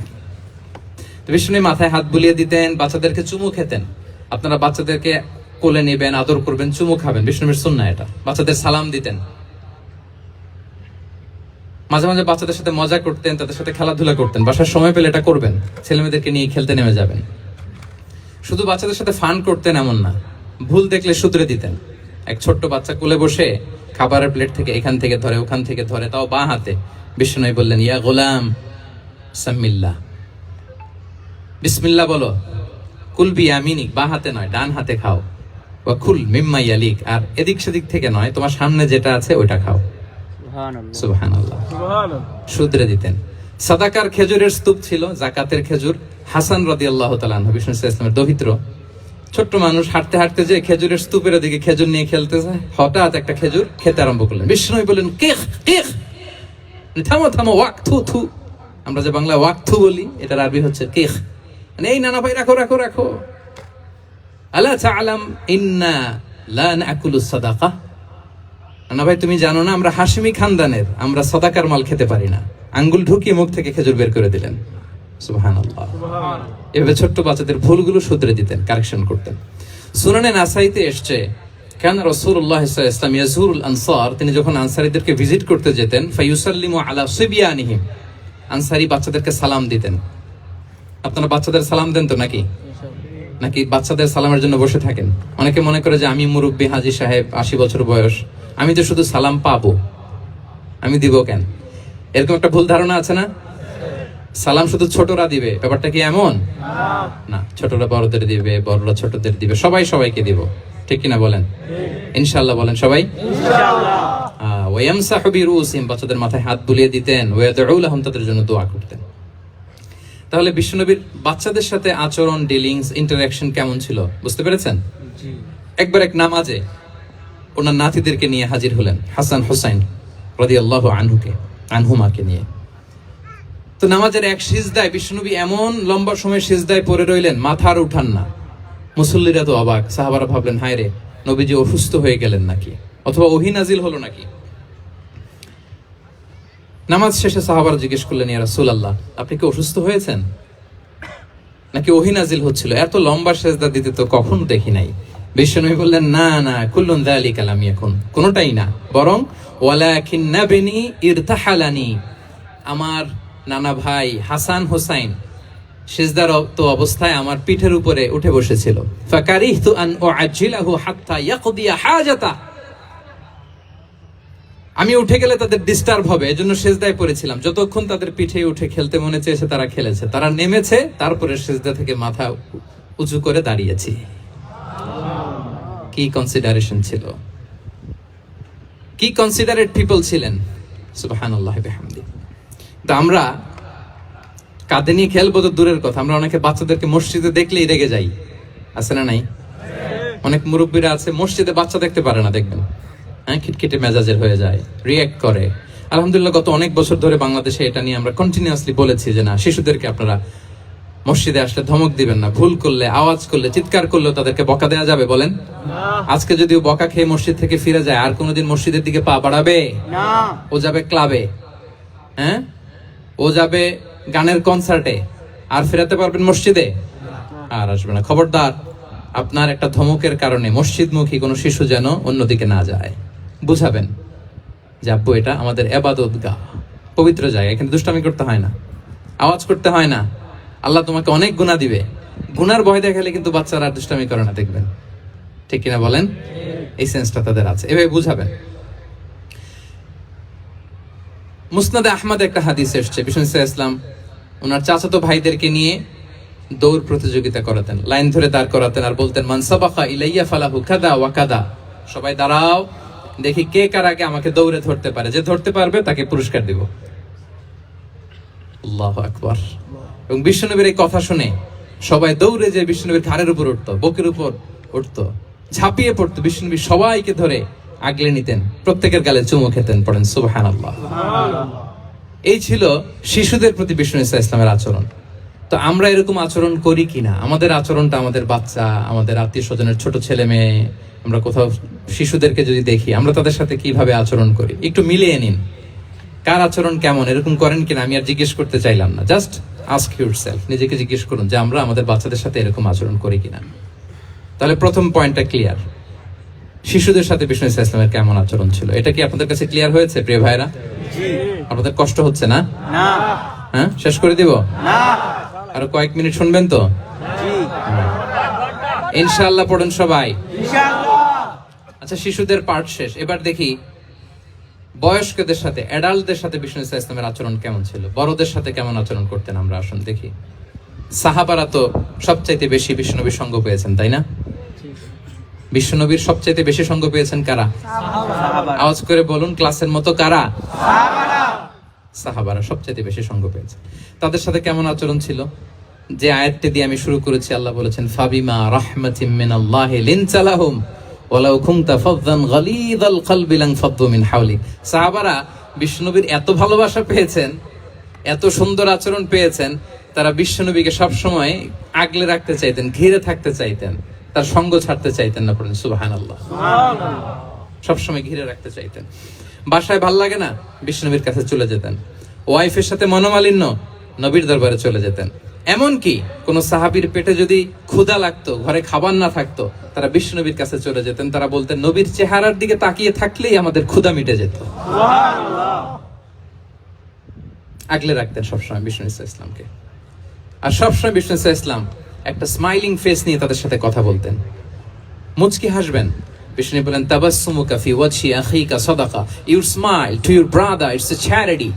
বিষ্ণু মাথায় হাত বুলিয়ে দিতেন, বাচ্চাদেরকে চুমু খেতেন। আপনারা বাচ্চাদেরকে কোলে নেবেন, আদর করবেন, চুমু খাবেন, বিষ্ণুর সুন্নাহ এটা। বাচ্চাদের সালাম দিতেন। মাঝে মাঝে বাচ্চাদের সাথে মজা করতেন, তাদের সাথে খেলাধুলা করতেন। বাসার সময় পেলে এটা করবেন, ছেলে মেয়েদেরকে নিয়ে খেলতে নেমে যাবেন। শুধু বাচ্চাদের সাথে ফান করতেন এমন না, ভুল দেখলে শুধরে দিতেন। এক ছোট্ট বাচ্চা কোলে বসে খাবারের প্লেট থেকে এখান থেকে ধরে ওখান থেকে ধরে, তাও বাঁ হাতে। বিষ্ণু বললেন ইয়া গোলাম সাম্মিল্লাহ, বিসমিল্লাহ বলো। কুল বিয়ামিনিক, বাঁ হাতে নয় ডান হাতে খাও। ওয়া কুল মিম্মা ইয়ালিক, আর এদিক সেদিক থেকে নয়, তোমার সামনে যেটা আছে ওইটা খাও। সুবহানাল্লাহ। শুধরে দিতেন। সাদাকার খেজুরের স্তূপ ছিল, যাকাতের খেজুর। হাসান রাদিয়াল্লাহু তাআলা আনহু, বিষ্ণু ইসলামের দৌহিত্র, ছোট্ট মানুষ হাঁটতে হাঁটতে যে খেজুরের স্তূপের দিকে খেজুর নিয়ে খেলতেছে, হঠাৎ একটা খেজুর খেতে আরম্ভ করলেন। বিষ্ণু বললেন, কেখ কেখ, থামো থামো, ওয়াক থু থু। আমরা যে বাংলা ওয়াক থু বলি, এটার আরবি হচ্ছে কেখ। মানে এই নানা ভাই রাখো রাখো রাখো। আলা তাআলাম ইন্না লা নাকুলুস সাদাকা। নানা ভাই তুমি জানো না আমরা হাশিমি খানদানের, আমরা সাদাকার মাল খেতে পারি না। আঙ্গুল ঢুকিয়ে মুখ থেকে খেজুর বের করে দিলেন। সুবহানাল্লাহ। এভাবে ছোট্ট বাচ্চাদের ভুলগুলো শুধরে দিতেন, কারেকশন করতেন। সুনানে নাসাইতে এসছে, কান রাসূলুল্লাহ সাল্লাল্লাহু আলাইহি ওয়াসাল্লাম ইয়াজুরুল আনসার, তিনি যখন আনসারীদেরকে ভিজিট করতে যেতেন, ফায়ুসাল্লিমু আলা সিবিয়ানিহিম, আনসারী বাচ্চাদেরকে সালাম দিতেন। আপনারা বাচ্চাদের সালাম দেন তো নাকি? নাকি বাচ্চাদের সালামের জন্য বসে থাকেন? অনেকে মনে করে যে আমি মুরব্বী হাজী সাহেব, 80 বছর বয়স, আমি তো শুধু সালাম পাবো, আমি দিব কেন? এরকম একটা ভুল ধারণা আছে না? সালাম শুধু ছোটরা দিবে, ব্যাপারটা কি এমন না? ছোটরা বড়দের দিবে, বড়রা ছোটদের দিবে, সবাই সবাইকে দিব, ঠিক কিনা বলেন? ইনশাআল্লাহ বলেন সবাই ইনশাআল্লাহ। ওয়ায়ামসাহু বিরুসিহিম, বাচ্চাদের মাথায় হাত বুলিয়ে দিতেন। ওয়ায়াদউ লাহুম, তাদের জন্য দোয়া করতেন। তাহলে বিশ্বনবীর বাচ্চাদের সাথে আচরণ, ডিলিংস, ইন্টারঅ্যাকশন কেমন ছিল বুঝতে পেরেছেন? একবার এক নামাজে ওনার নাতিদেরকে নিয়ে হাজির হলেন, হাসান হুসাইন রাদিয়াল্লাহু আনহুমাকে নিয়ে। তো নামাজের এক সিজদায় বিশ্বনবী এমন লম্বা সময় সিজদায় পড়ে রইলেন, মাথা আর উঠান না। মুসল্লিরা তো অবাক, সাহাবারা ভাবলেন হায় রে, নবীজি অসুস্থ হয়ে গেলেন নাকি, অথবা ওহী নাজিল হলো নাকি। নামাজ শেষে সাহাবারা জিজ্ঞেস করলেন, ইয়া রাসূলুল্লাহ, আপনি কি অসুস্থ হয়েছেন নাকি ওহী নাজিল হচ্ছিল? এত লম্বা সিজদা দিতে তো কখনো দেখি নাই। বিশ্বনবী বললেন, না না, কুল্লুন যালিকা লাম ইয়াকুন, কোনটাই না, বরং ওয়ালাকিন নাবনি ইরতাহালানি, আমার নানা ভাই হাসান হোসাইন সিজদারত অবস্থায় আমার পিঠের উপরে উঠে বসেছিল। ফাকারিহতু আন উআজ্জিলাহু হাত্তা ইয়াকদিয়া হাজাতা, আমি উঠে গেলে তাদের ডিস্টার্ব হবে, এজন্য সিজদায় পড়েছিলাম। যতক্ষণ তাদের পিঠে উঠে খেলতে মনে চেয়েছে তারা খেলেছে, তারা নেমেছে, তারপরে সিজদা থেকে মাথা উঁচু করে দাঁড়িয়েছি। কি কনসিডারেশন ছিল, কি কনসিডারেট পিপল ছিলেন, সুবহানাল্লাহি বিহামদি। তো আমরা কাঁধে নিয়ে খেলবো তো দূরের কথা, আমরা অনেকে বাচ্চাদেরকে মসজিদে দেখলেই রেগে যাই, আছে না নাই? অনেক মুরব্বীরা আছে মসজিদে বাচ্চা দেখতে পারে না, দেখবেন হ্যাঁ, খিটখিটে মেজাজের হয়ে যায়, রিঅ্যাক্ট করে। আলহামদুলিল্লাহ গত অনেক বছর ধরে বাংলাদেশে এটা নিয়ে আমরা কন্টিনিউয়াসলি বলেছি যে না, শিশুদেরকে আপনারা মসজিদে আসলে ধমক দিবেন না, ভুল করলে, আওয়াজ করলে, চিৎকার করলেও তাদেরকে বকা দেওয়া যাবে বলেন? আজকে যদিও বকা খেয়ে মসজিদ থেকে ফিরে যায়, আর কোনোদিন মসজিদের দিকে পা বাড়াবে না। ও যাবে ক্লাবে, হ্যাঁ, ও যাবে গানের কনসার্টে, আর ফেরাতে পারবেন মসজিদে? আর আসবে না। খবরদার, আপনার একটা ধমকের কারণে মসজিদমুখী কোনো শিশু যেন অন্যদিকে না যায়। বুঝাবেন যে আব্বু, এটা আমাদের ইবাদতগাহ, পবিত্র জায়গা, এখানে দুষ্টামি করতে হয় না, আওয়াজ করতে হয় না, আল্লাহ তোমাকে অনেক গুনাহ দিবে। গুনার ভয় দেখালে কিন্তু বাচ্চারা দুষ্টামি করে না, দেখবেন, ঠিক কিনা বলেন? এই সেন্সটা তাদের আছে, এভাবে বুঝাবেন। মুসনাদে আহমদ একটা হাদিস এসছে, বিষ্ণু ইসলাম ওনার চাচাতো ভাইদেরকে নিয়ে দৌড় প্রতিযোগিতা করাতেন, লাইন ধরে দাঁড় করাতেন, আর বলতেন, মান সাবাকা ইলাইয়া ফালাহু কাদা ওয়া কাদা, সবাই দাঁড়াও, দেখি কে কার আগে আমাকে দৌড়ে ধরতে পারে, যে ধরতে পারবে তাকে পুরস্কার দিব। আল্লাহু আকবার। এবং বিশ্বনবীর এই কথা শুনে সবাই দৌড়ে যে বিশ্বনবীর ঘাড়ের উপর উঠতো, বুকের উপর উঠতো, ঝাঁপিয়ে পড়তো, বিশ্বনবী সবাইকে ধরে আগলে নিতেন, প্রত্যেকের গালে চুমু খেতেন। পড়েন সুবহানাল্লাহ। এই ছিল শিশুদের প্রতি বিষ্ণু ইসলামের আচরণ। তো আমরা এরকম আচরণ করি কিনা? আমাদের আচরণটা আমাদের বাচ্চা, আমাদের আত্মীয় স্বজনের ছোট ছেলে মেয়ে, আমরা কোথাও শিশুদেরকে যদি দেখি, আমরা তাদের সাথে কিভাবে আচরণ করি, একটু মিলিয়ে নিন কার আচরণ কেমন, এরকম করেন কিনা। আমি আর জিজ্ঞেস করতে চাইলাম না, জাস্ট আস্ক ইউরসেলফ, নিজেকে জিজ্ঞেস করুন যে আমরা আমাদের বাচ্চাদের সাথে এরকম আচরণ করি কিনা। তাহলে প্রথম পয়েন্টটা ক্লিয়ার, শিশুদের সাথে বিষ্ণু ইসলামের কেমন আচরণ ছিল। এটা কি আপনাদের কাছে ক্লিয়ার হয়েছে প্রিয় ভাইরা? আপনাদের কষ্ট হচ্ছে না? হ্যাঁ, শেষ করে দিব? আরো কয়েক মিনিট শুনবেন তো? ইনশাআল্লাহ পড়েন সবাই। আচ্ছা, শিশুদের পার্ট শেষ, এবার দেখি বয়স্কদের সাথে, অ্যাডাল্টদের সাথে বিষ্ণু ইসলামের আচরণ কেমন ছিল, বড়দের সাথে কেমন আচরণ করতেন। আমরা আসুন দেখি। সাহাবারা তো সবচাইতে বেশি বিশ্বনবীর সঙ্গ পেয়েছেন, তাই না? বিশ্বনবীর সবচাইতে বেশি সঙ্গ পেয়েছেন কারা? আওয়াজ করে বলুন, ক্লাসের মতো কারা? সাহাবারা সবচাইতে বেশি সঙ্গ পেয়েছে। তাদের সাথে কেমন আচরণ ছিল? যে আয়াতটি দিয়ে আমি শুরু করেছি, আল্লাহ বলেছেন ফাবিমা রাহমাতিম মিনাল্লাহি লিনতা লাহুম ওয়ালাউ কুনতা ফাযযান গালিযাল কলবি লানফাদ্দু মিন হাওলিক। সাহাবারা বিশ্বনবীর এত ভালোবাসা পেয়েছেন, এত সুন্দর আচরণ পেয়েছেন, তারা বিশ্বনবীকে সবসময় আগলে রাখতে চাইতেন, ঘিরে থাকতে চাইতেন, তার সঙ্গ ছাড়তে চাইতেন না। পড়েন সুবহানাল্লাহ। সবসময় ঘিরে রাখতে চাইতেন। বাসায় ভাল লাগে না, বিশ্বনবীর কাছে চলে যেতেন। ওয়াইফের সাথে মনোমালিন্য, নবীর দরবারে চলে যেতেন। এমনকি কোন সাহাবীর পেটে যদি ক্ষুধা লাগতো, ঘরে খাবার না থাকতো, তারা বিশ্বনবীর কাছে চলে যেতেন। তারা বলতেন নবীর চেহারার দিকে তাকিয়ে থাকলেই আমাদের ক্ষুধা মিটে যেত। আগলে রাখতেন সবসময় বিষ্ণু ইসলামকে। আর সবসময় বিষ্ণু ইসলাম একটা স্মাইলিং ফেস নিয়ে তাদের সাথে কথা বলতেন, মুচকি হাসবেন। বিষ্ণু বলেন তাবাসসুমুকা ফি ওয়াজহি আখিকা সাদাকা, your smile to your brother it's a charity.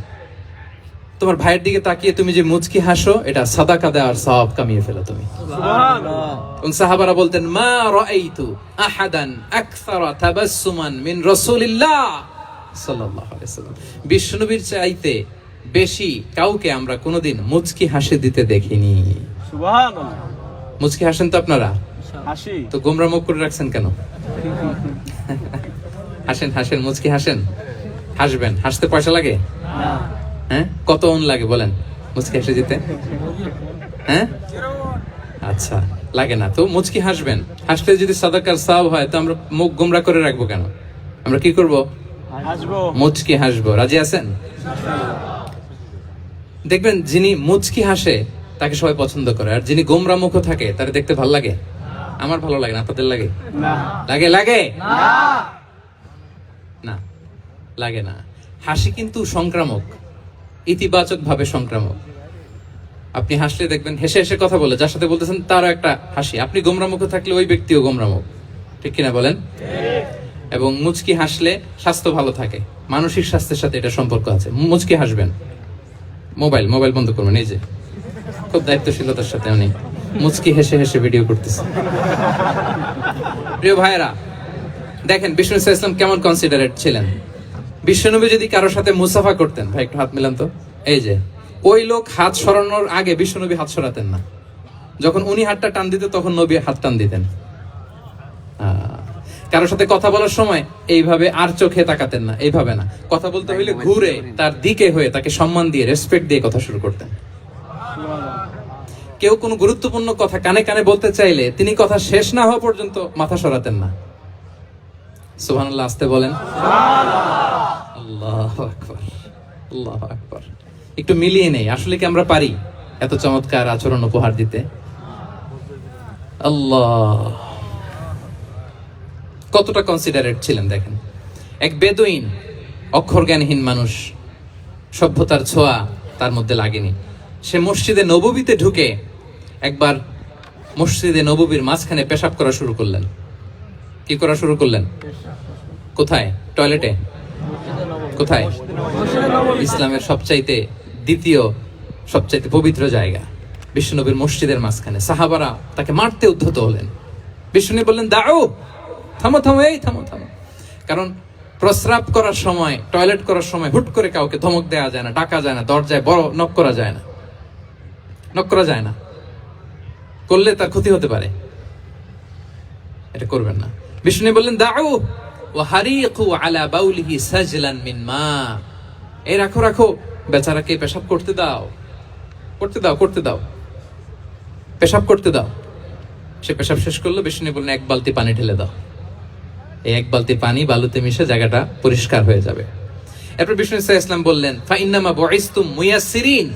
তোমার ভাইয়ের দিকে তাকিয়ে তুমি যে মুচকি হাসো, এটা সাদাকা দেওয়ার সওয়াব কামিয়ে ফেলো তুমি। সুবহানাল্লাহ। এবং সাহাবারা বলতেন মা রাআইতু আহাদান আকসারা তাবাসসুমান মিন রাসূলিল্লাহ সাল্লাল্লাহু আলাইহি ওয়াসাল্লাম। বিশ্বনবীর চাইতে বেশি কাউকে আমরা কোনোদিন মুচকি হাসি দিতে দেখিনি। সুবহানাল্লাহ। মুচকি হাসেন তো আপনারা? হাসি। তো গোমরা মুখ করে রাখছেন কেন? হাসেন হাসেন, মুচকি হাসেন। হাসবেন। হাসতে পয়সা লাগে? না। হ্যাঁ, কত অন লাগে বলেন মুচকি হাসি দিতে? হ্যাঁ, আচ্ছা, লাগে না তো মুচকি হাসবেন। হাসলে যদি সাদাকার সওয়াব হয়, তো আমরা মুখ গোমরা করে রাখবো কেন? আমরা কি করব? হাসবো। মুচকি হাসবো। রাজি আছেন? দেখবেন যিনি মুচকি হাসে তাকে সবাই পছন্দ করে, আর যিনি গোমরা মুখ থাকে তার দেখতে ভালো লাগে। আমার ভালো লাগে না, আপনাদের লাগে? না। লাগে? লাগে না। না, লাগে না। হাসি কিন্তু সংক্রামক, ইতিবাচক ভাবে সংক্রামক। আপনি হাসলে দেখবেন হেসে হেসে কথা বলে যার সাথে বলতেছেন তারও একটা হাসি। আপনি গোমরা মুখ থাকলে ওই ব্যক্তিও গোমরা মুখ, ঠিক কিনা বলেন? এবং মুচকি হাসলে স্বাস্থ্য ভালো থাকে, মানসিক স্বাস্থ্যের সাথে এটা সম্পর্ক আছে। মুচকি হাসবেন। মোবাইল বন্ধ করবেন। এই যে খুব দায়িত্বশীলতার সাথে উনি মুচকি হেসে হেসে ভিডিও করতেছে। প্রিয় ভাইরা, দেখেন বিষ্ণু ইসলাম কেমন কনসিডারেট ছিলেন। বিশ্বনবী যদি কারোর সাথে মুসাফা করতেন, ভাই একটু হাত মিলান তো, এই যে ওই লোক হাত সরানোর আগে বিশ্বনবী হাত সরাতেন না। যখন উনি হাতটা টান দিতেন তখন নবী হাত টান দিতেন। কারোর সাথে কথা বলার সময় এইভাবে আর চোখে তাকাতেন না, এইভাবে না। কথা বলতে হইলে ঘুরে তার দিকে হয়ে তাকে সম্মান দিয়ে, রেসপেক্ট দিয়ে কথা শুরু করতেন। কেউ কোনো গুরুত্বপূর্ণ কথা কানে কানে বলতে চাইলে তিনি কথা শেষ না হওয়া পর্যন্ত মাথা সরাতেন না। সুবহানাল্লাহ। আসতে বলেন আল্লাহু আকবার, আল্লাহু আকবার। একটু মিলিয়ে নেই, আসলে কি আমরা পারি এত চমৎকার আচরণ উপহার দিতে? আল্লাহ, কতটা কনসিডারেট ছিলেন দেখেন। এক বেদুইন, অক্ষর জ্ঞানহীন মানুষ, সভ্যতার ছোঁয়া তার মধ্যে লাগেনি। সে মসজিদে নববীতে ঢুকে একবার মসজিদে নববীর মাঝখানে পেশাব করা শুরু করলেন। কি করা শুরু করলেন? কোথায়? টয়লেটে? কোথায়? ইসলামের সবচাইতে দ্বিতীয় সবচাইতে পবিত্র জায়গা বিশ্বনবীর মসজিদের মাঝখানে। সাহাবারা তাকে মারতে উদ্ধত হলেন। বিশ্বনবী বললেন দাও, থামো থামো, এই থামো থামো। কারণ প্রস্রাব করার সময়, টয়লেট করার সময় হুট করে কাউকে ধমক দেওয়া যায় না, ডাকা যায় না, দরজায় বড় নক করা যায় না, করলে তার ক্ষতি হতে পারে, এটা করবেন না। বিষ্ণু বললেন দাউ ওয়া হারিকু আলা বাউলিহি সাজলান মিন মা, এই রাখো বেচারাকে পেশাব করতে দাও, পেশাব করতে দাও। সে পেশাব শেষ করলো। বিষ্ণু বললেন এক বালতি পানি ঢেলে দাও। এই এক বালতি পানি বালুতে মিশে জায়গাটা পরিষ্কার হয়ে যাবে। এরপর বিষ্ণু ইসলাম বললেন ফাইন্নামা বুইসতুম মুয়াসসিরিন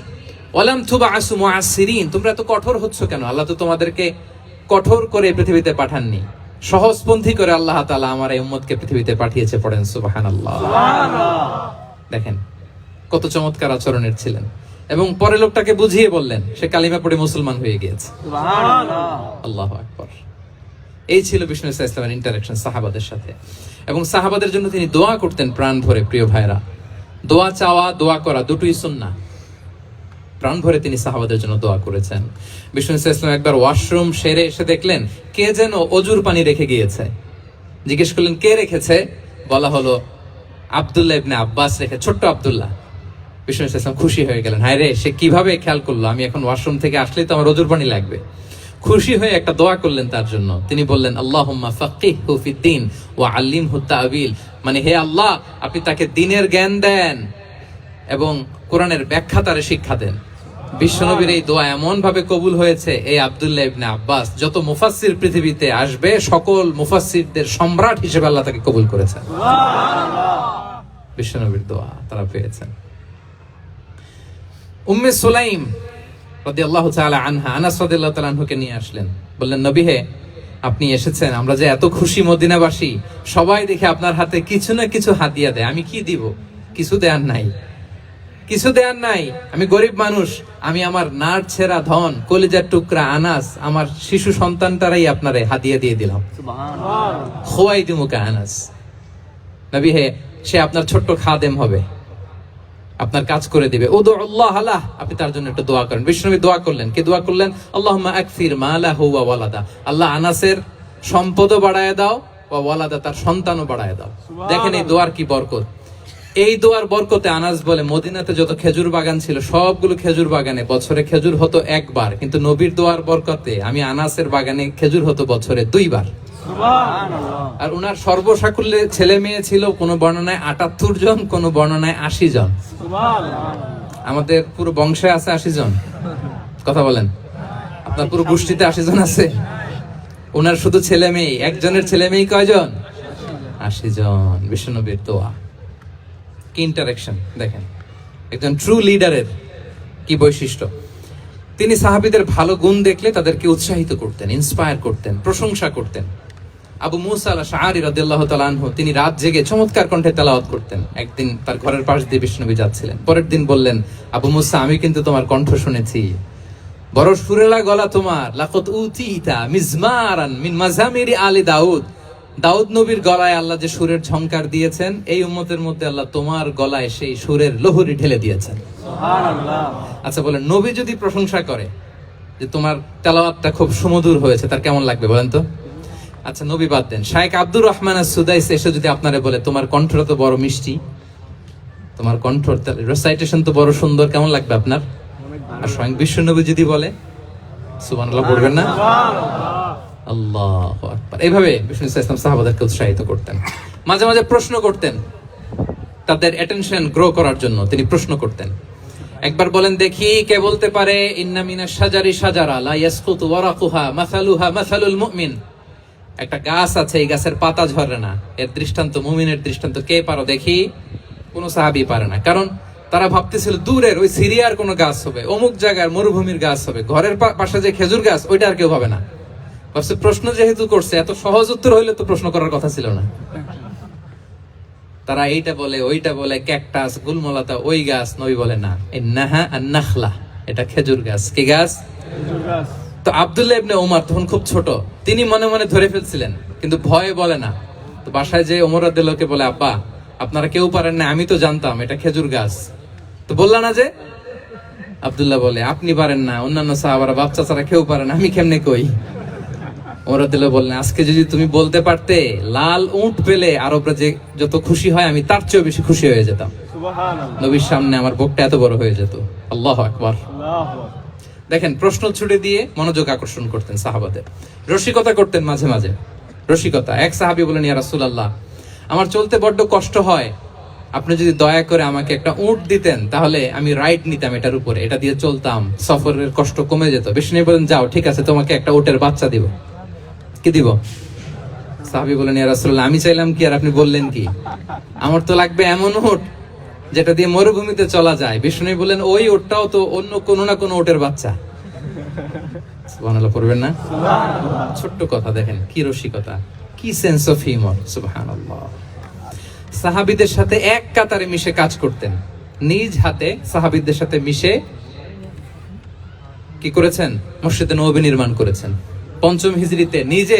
ওয়া লাম তুবআসু মুআসসিরিন, তোমরা এত কঠোর হচ্ছ কেন? আল্লাহ তো তোমাদেরকে কঠোর করে পৃথিবীতে পাঠাননি, সহজপন্থী করে আল্লাহ তাআলা আমার এই উম্মতকে পৃথিবীতে পাঠিয়েছে। পড়েন সুবহানাল্লাহ। দেখেন কত চমৎকার আচরণের ছিলেন। এবং পরে লোকটাকে বুঝিয়ে বললেন, সে কালিমা পড়ে মুসলমান হয়ে গিয়েছে। আল্লাহু আকবার। এই ছিল বিষ্ণু ইসলামের ইন্টারাকশন সাহাবাদের সাথে। এবং সাহাবাদের জন্য তিনি দোয়া করতেন প্রাণ ভরে। প্রিয় ভাইরা, দোয়া চাওয়া, দোয়া করা দুটোই সুন্নাহ। প্রাণ ভরে তিনি সাহাবাদের জন্য দোয়া করেছেন। বিষ্ণু ইসলাম একবার ওয়াশরুম সেরে এসে দেখলেন কে যেন অজুর পানি রেখে গিয়েছে। জিজ্ঞেস করলেন কে রেখেছে? বলা হলো আব্দুল্লাহ ইবনে আব্বাস রেখে, ছোট্ট আব্দুল্লাহ। বিষ্ণু ইসলাম খুশি হয়ে গেলেন, হায় রে সে কিভাবে খেয়াল করলো আমি এখন ওয়াশরুম থেকে আসলেই তো আমার ওজুর পানি লাগবে। খুশি হয়ে একটা দোয়া করলেন তার জন্য। তিনি বললেন আল্লাহুম্মা ফাক্কিহহু ফিদ্দীন ওয়া আল্লিমহু তা'ওয়িল, মানে হে আল্লাহ আপনি তাকে দ্বীনের জ্ঞান দেন এবং কোরআনের ব্যাখ্যা তারে শিক্ষা দেন। বিশ্বনবীর এই দোয়া এমন ভাবে কবুল হয়েছে, এই আব্দুল্লাহ ইবনে আব্বাস যত মুফাসসির পৃথিবীতে আসবে সকল মুফাসসিরদের সম্রাট হিসেবে আল্লাহ তাকে কবুল করেছেন। বিশ্বনবীর দোয়া তারা পেয়েছেন। উম্মে সুলাইম রাদিয়াল্লাহু তাআলা আনহা আনাস রাদিয়াল্লাহু তাআলা আনহুকে নিয়ে আসলেন, বললেন নবী হে আপনি এসেছেন, আমরা যে এত খুশি মদিনাবাসী, সবাই দেখে আপনার হাতে কিছু না কিছু হাদিয়া দেয়, আমি কি দিব? কিছু দেয়ার নাই, কিছু দেয়ার নাই, আমি গরিব মানুষ, আমি আমার নার ছেঁড়া ধন কলিজার টুকরা আনাস আমার শিশু সন্তানটারাই আপনারে হাদিয়া দিয়ে দিলাম। খোয়াই দিমুকা আনাস, নবী হে সে আপনার ছোট্ট খাদেম হবে, আপনার কাজ করে দিবে। উদুল্লাহ আলাহ, আপনি তার জন্য একটু দোয়া করেন। বিষ্ণু নবী দোয়া করলেন, কি দোয়া করলেন? আল্লাহুম্মা আকসির মালাহু ওয়া ওয়ালাদা, আল্লাহ আনাসের সম্পদও বাড়ায় দাও, ওয়া ওয়ালাদা তার সন্তানও বাড়ায় দাও। দেখেন এই দোয়ার কি বরকত। এই দোয়ার বরকতে আনাস বলে মদিনাতে যত খেজুর বাগান ছিল সবগুলো খেজুর বাগানে বছরে খেজুর হতো একবার, কিন্তু নবীর দোয়ার বরকতে আমি আনাসের বাগানে খেজুর হতো বছরে 2 বার। আর উনার সর্বসাকুল্যে ছেলে মেয়ে ছিল কোন বর্ণনায় 78 জন, কোন বর্ণনায় 80 জন। আমাদের পুরো বংশে আছে 80 জন, কথা বলেন, আপনার পুরো গোষ্ঠীতে 80 জন আছে। উনার শুধু ছেলে মেয়ে, একজনের ছেলে মেয়ে কয়জন? 80 জন। বিশ্বনবীর দোয়া কি ইন্টারেকশন দেখেন, একজন ট্রু লিডারের কি বৈশিষ্ট্য। তিনি সাহাবীদের ভালো গুণ দেখলে তাদেরকে উৎসাহিত করতেন, ইন্সপায়ার করতেন, প্রশংসা করতেন। আবু মুসা আল-আশআরী রাদিয়াল্লাহু তাআলা আনহু তিনি রাত জেগে চমৎকার কণ্ঠে তেলাওয়াত করতেন। একদিন তার ঘরের পাশ দিয়ে বিষ্ণুনবী যাচ্ছিলেন, পরের দিন বললেন, আবু মুসা আমি কিন্তু তোমার কণ্ঠ শুনেছি, বড় সুরেলা গলা তোমার। লাকাদ উতিতা মিজমারান মিন মাজামিরি আলি দাউদ, দাউদ নবীর গলায় আল্লাহ যে সুরের ঝংকার দিয়েছেন, এই উম্মতের মধ্যে আল্লাহ তোমার গলায় সেই সুরের লহরী ঢেলে দিয়েছেন। সুবহানাল্লাহ। আচ্ছা বলেন, নবী যদি প্রশংসা করে যে তোমার তেলাওয়াতটা খুব সুমধুর হয়েছে, তার কেমন লাগবে বলেন তো? আচ্ছা নবী বাদ দেন, শাইখ আব্দুর রহমান আস-সুদাইস এসে যদি আপনারে বলে তোমার কণ্ঠটা তো বড় মিষ্টি, তোমার কণ্ঠ রেসাইটেশন তো বড় সুন্দর, কেমন লাগবে আপনার? আর স্বয়ং বিশ্বনবী যদি বলে, সুবহানাল্লাহ পড়বেন না? আল্লাহু আকবার। এইভাবে বিষ্ণু ইসলাম সাহাবাদেরকে উৎসাহিত করতেন। মাঝে মাঝে প্রশ্ন করতেন, তাদের অ্যাটেনশন গ্রো করার জন্য তিনি প্রশ্ন করতেন। একবার বলেন দেখি কে বলতে পারে ইন্না মিনাশ শাজারি শাজারা লা ইয়াসকুতু ওয়ারাকুহা মাসালুহা মাসালুল মুমিন, একটা গাছ আছে এই গাছের পাতা ঝরে না, এর দৃষ্টান্ত মুমিনের দৃষ্টান্ত। কে পারো দেখি? কোন সাহাবী পারে না, কারণ তারা ভাবতেছিল দূরের ওই সিরিয়ার কোন গাছ হবে, অমুক জায়গার মরুভূমির গাছ হবে, ঘরের পাশে যে খেজুর গাছ ওইটা আর কেউ ভাবে না। ভাবছে প্রশ্ন যেহেতু করছে, এত সহজ উত্তর হইলে তো প্রশ্ন করার কথা ছিল না। তারা এইটা বলে ওইটা বলে, ক্যাকটাস গুলমলাতা ওই গাছ, নবী বলে না, ইন্নাহা আন-নাখলা, এটা খেজুর গাছ। কি গাছ? খেজুর গাছ। তো আব্দুল্লাহ ইবনে ওমর তখন খুব ছোট, তিনি মনে মনে ধরে ফেলছিলেন, কিন্তু ভয়ে বলে না। তো বাসায় যে ওমর রাদিয়াল্লাহু বলে, আব্বা আপনারা কেউ পারেন না, আমি তো জানতাম এটা খেজুর গাছ, তো বললা না যে? আব্দুল্লাহ বলে আপনি পারেন না, অন্যান্য সাহাবারা বাচ্চা ছাড়া কেউ পারে না, আমি কেমনে কই? ওমর রাদিয়াল্লাহু বললেন, আজকে যদি তুমি বলতে পারতে লাল উট পেলে আরবরা যে যত খুশি হয় আমি তার চেয়েও বেশি খুশি হয়ে যেতাম। সুবহানাল্লাহ। নবীর সামনে আমার বুকটা এত বড় হয়ে যেত। আল্লাহু আকবার। দেখেন প্রশ্ন ছুড়ে দিয়ে মনোযোগ আকর্ষণ করতেন সাহাবাদের, রসিকতা করতেন মাঝে মাঝে। রসিকতা, এক সাহাবী বলেন, ইয়া রাসূলুল্লাহ আমার চলতে বড্ড কষ্ট হয়, আপনি যদি দয়া করে আমাকে একটা উট দিতেন তাহলে আমি রাইড নিতাম এটার উপরে, এটা দিয়ে চলতাম, সফরের কষ্ট কমে যেত। বিষ্ণু বলেন, যাও ঠিক আছে, তোমাকে একটা উটের বাচ্চা দিব। কি দিব? সাহাবী বলেন, ইয়া রাসূলুল্লাহ আমি চাইলাম কি আর আপনি বললেন কি? আমার তো লাগবে এমন উট যেটা দিয়ে মরুভূমিতে চলা যায়। বিষ্ণু বলেন, ওই উটটাও তো অন্য কোনো না কোনো উটের বাচ্চা। সুবহানাল্লাহ পড়বেন না? সুবহানাল্লাহ। ছোট্ট কথা দেখেন কি রসিকতা, কি সেন্স অফ হিউমার। সুবহানাল্লাহ। সাহাবীদের সাথে এক কাতারে মিশে কাজ করতেন, নিজ হাতে সাহাবীদের সাথে মিশে কি করেছেন? মসজিদে নববী নির্মাণ করেছেন। 5ম হিজরিতে নিজে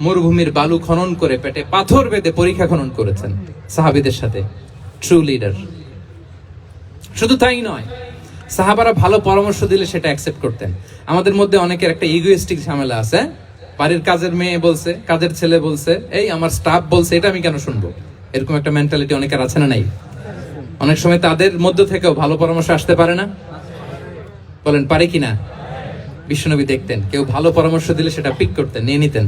মরুভূমির বালু খনন করে পেটে পাথর বেঁধে পরীক্ষা খনন করেছেন সাহাবীদের সাথে। True leader. শুধু তাই নয়, সাহাবারা ভালো পরামর্শ দিলে সেটা অ্যাকসেপ্ট করতেন। আমাদের মধ্যে অনেকের একটা ইগোইস্টিক ঝামেলা আছে, বাড়ির কাজের মেয়ে বলছে, কাজের ছেলে বলছে, এই আমার স্টাফ বলছে, এটা আমি কেন শুনবো? এরকম একটা মেন্টালিটি অনেকের আছে না নাই? অনেক সময় তাদের মধ্য থেকেও ভালো পরামর্শ আসতে পারে না? বলেন পারে কিনা? বিশ্বনবী দেখতেন কেউ ভালো পরামর্শ দিলে সেটা পিক করতেন, নিয়ে নিতেন।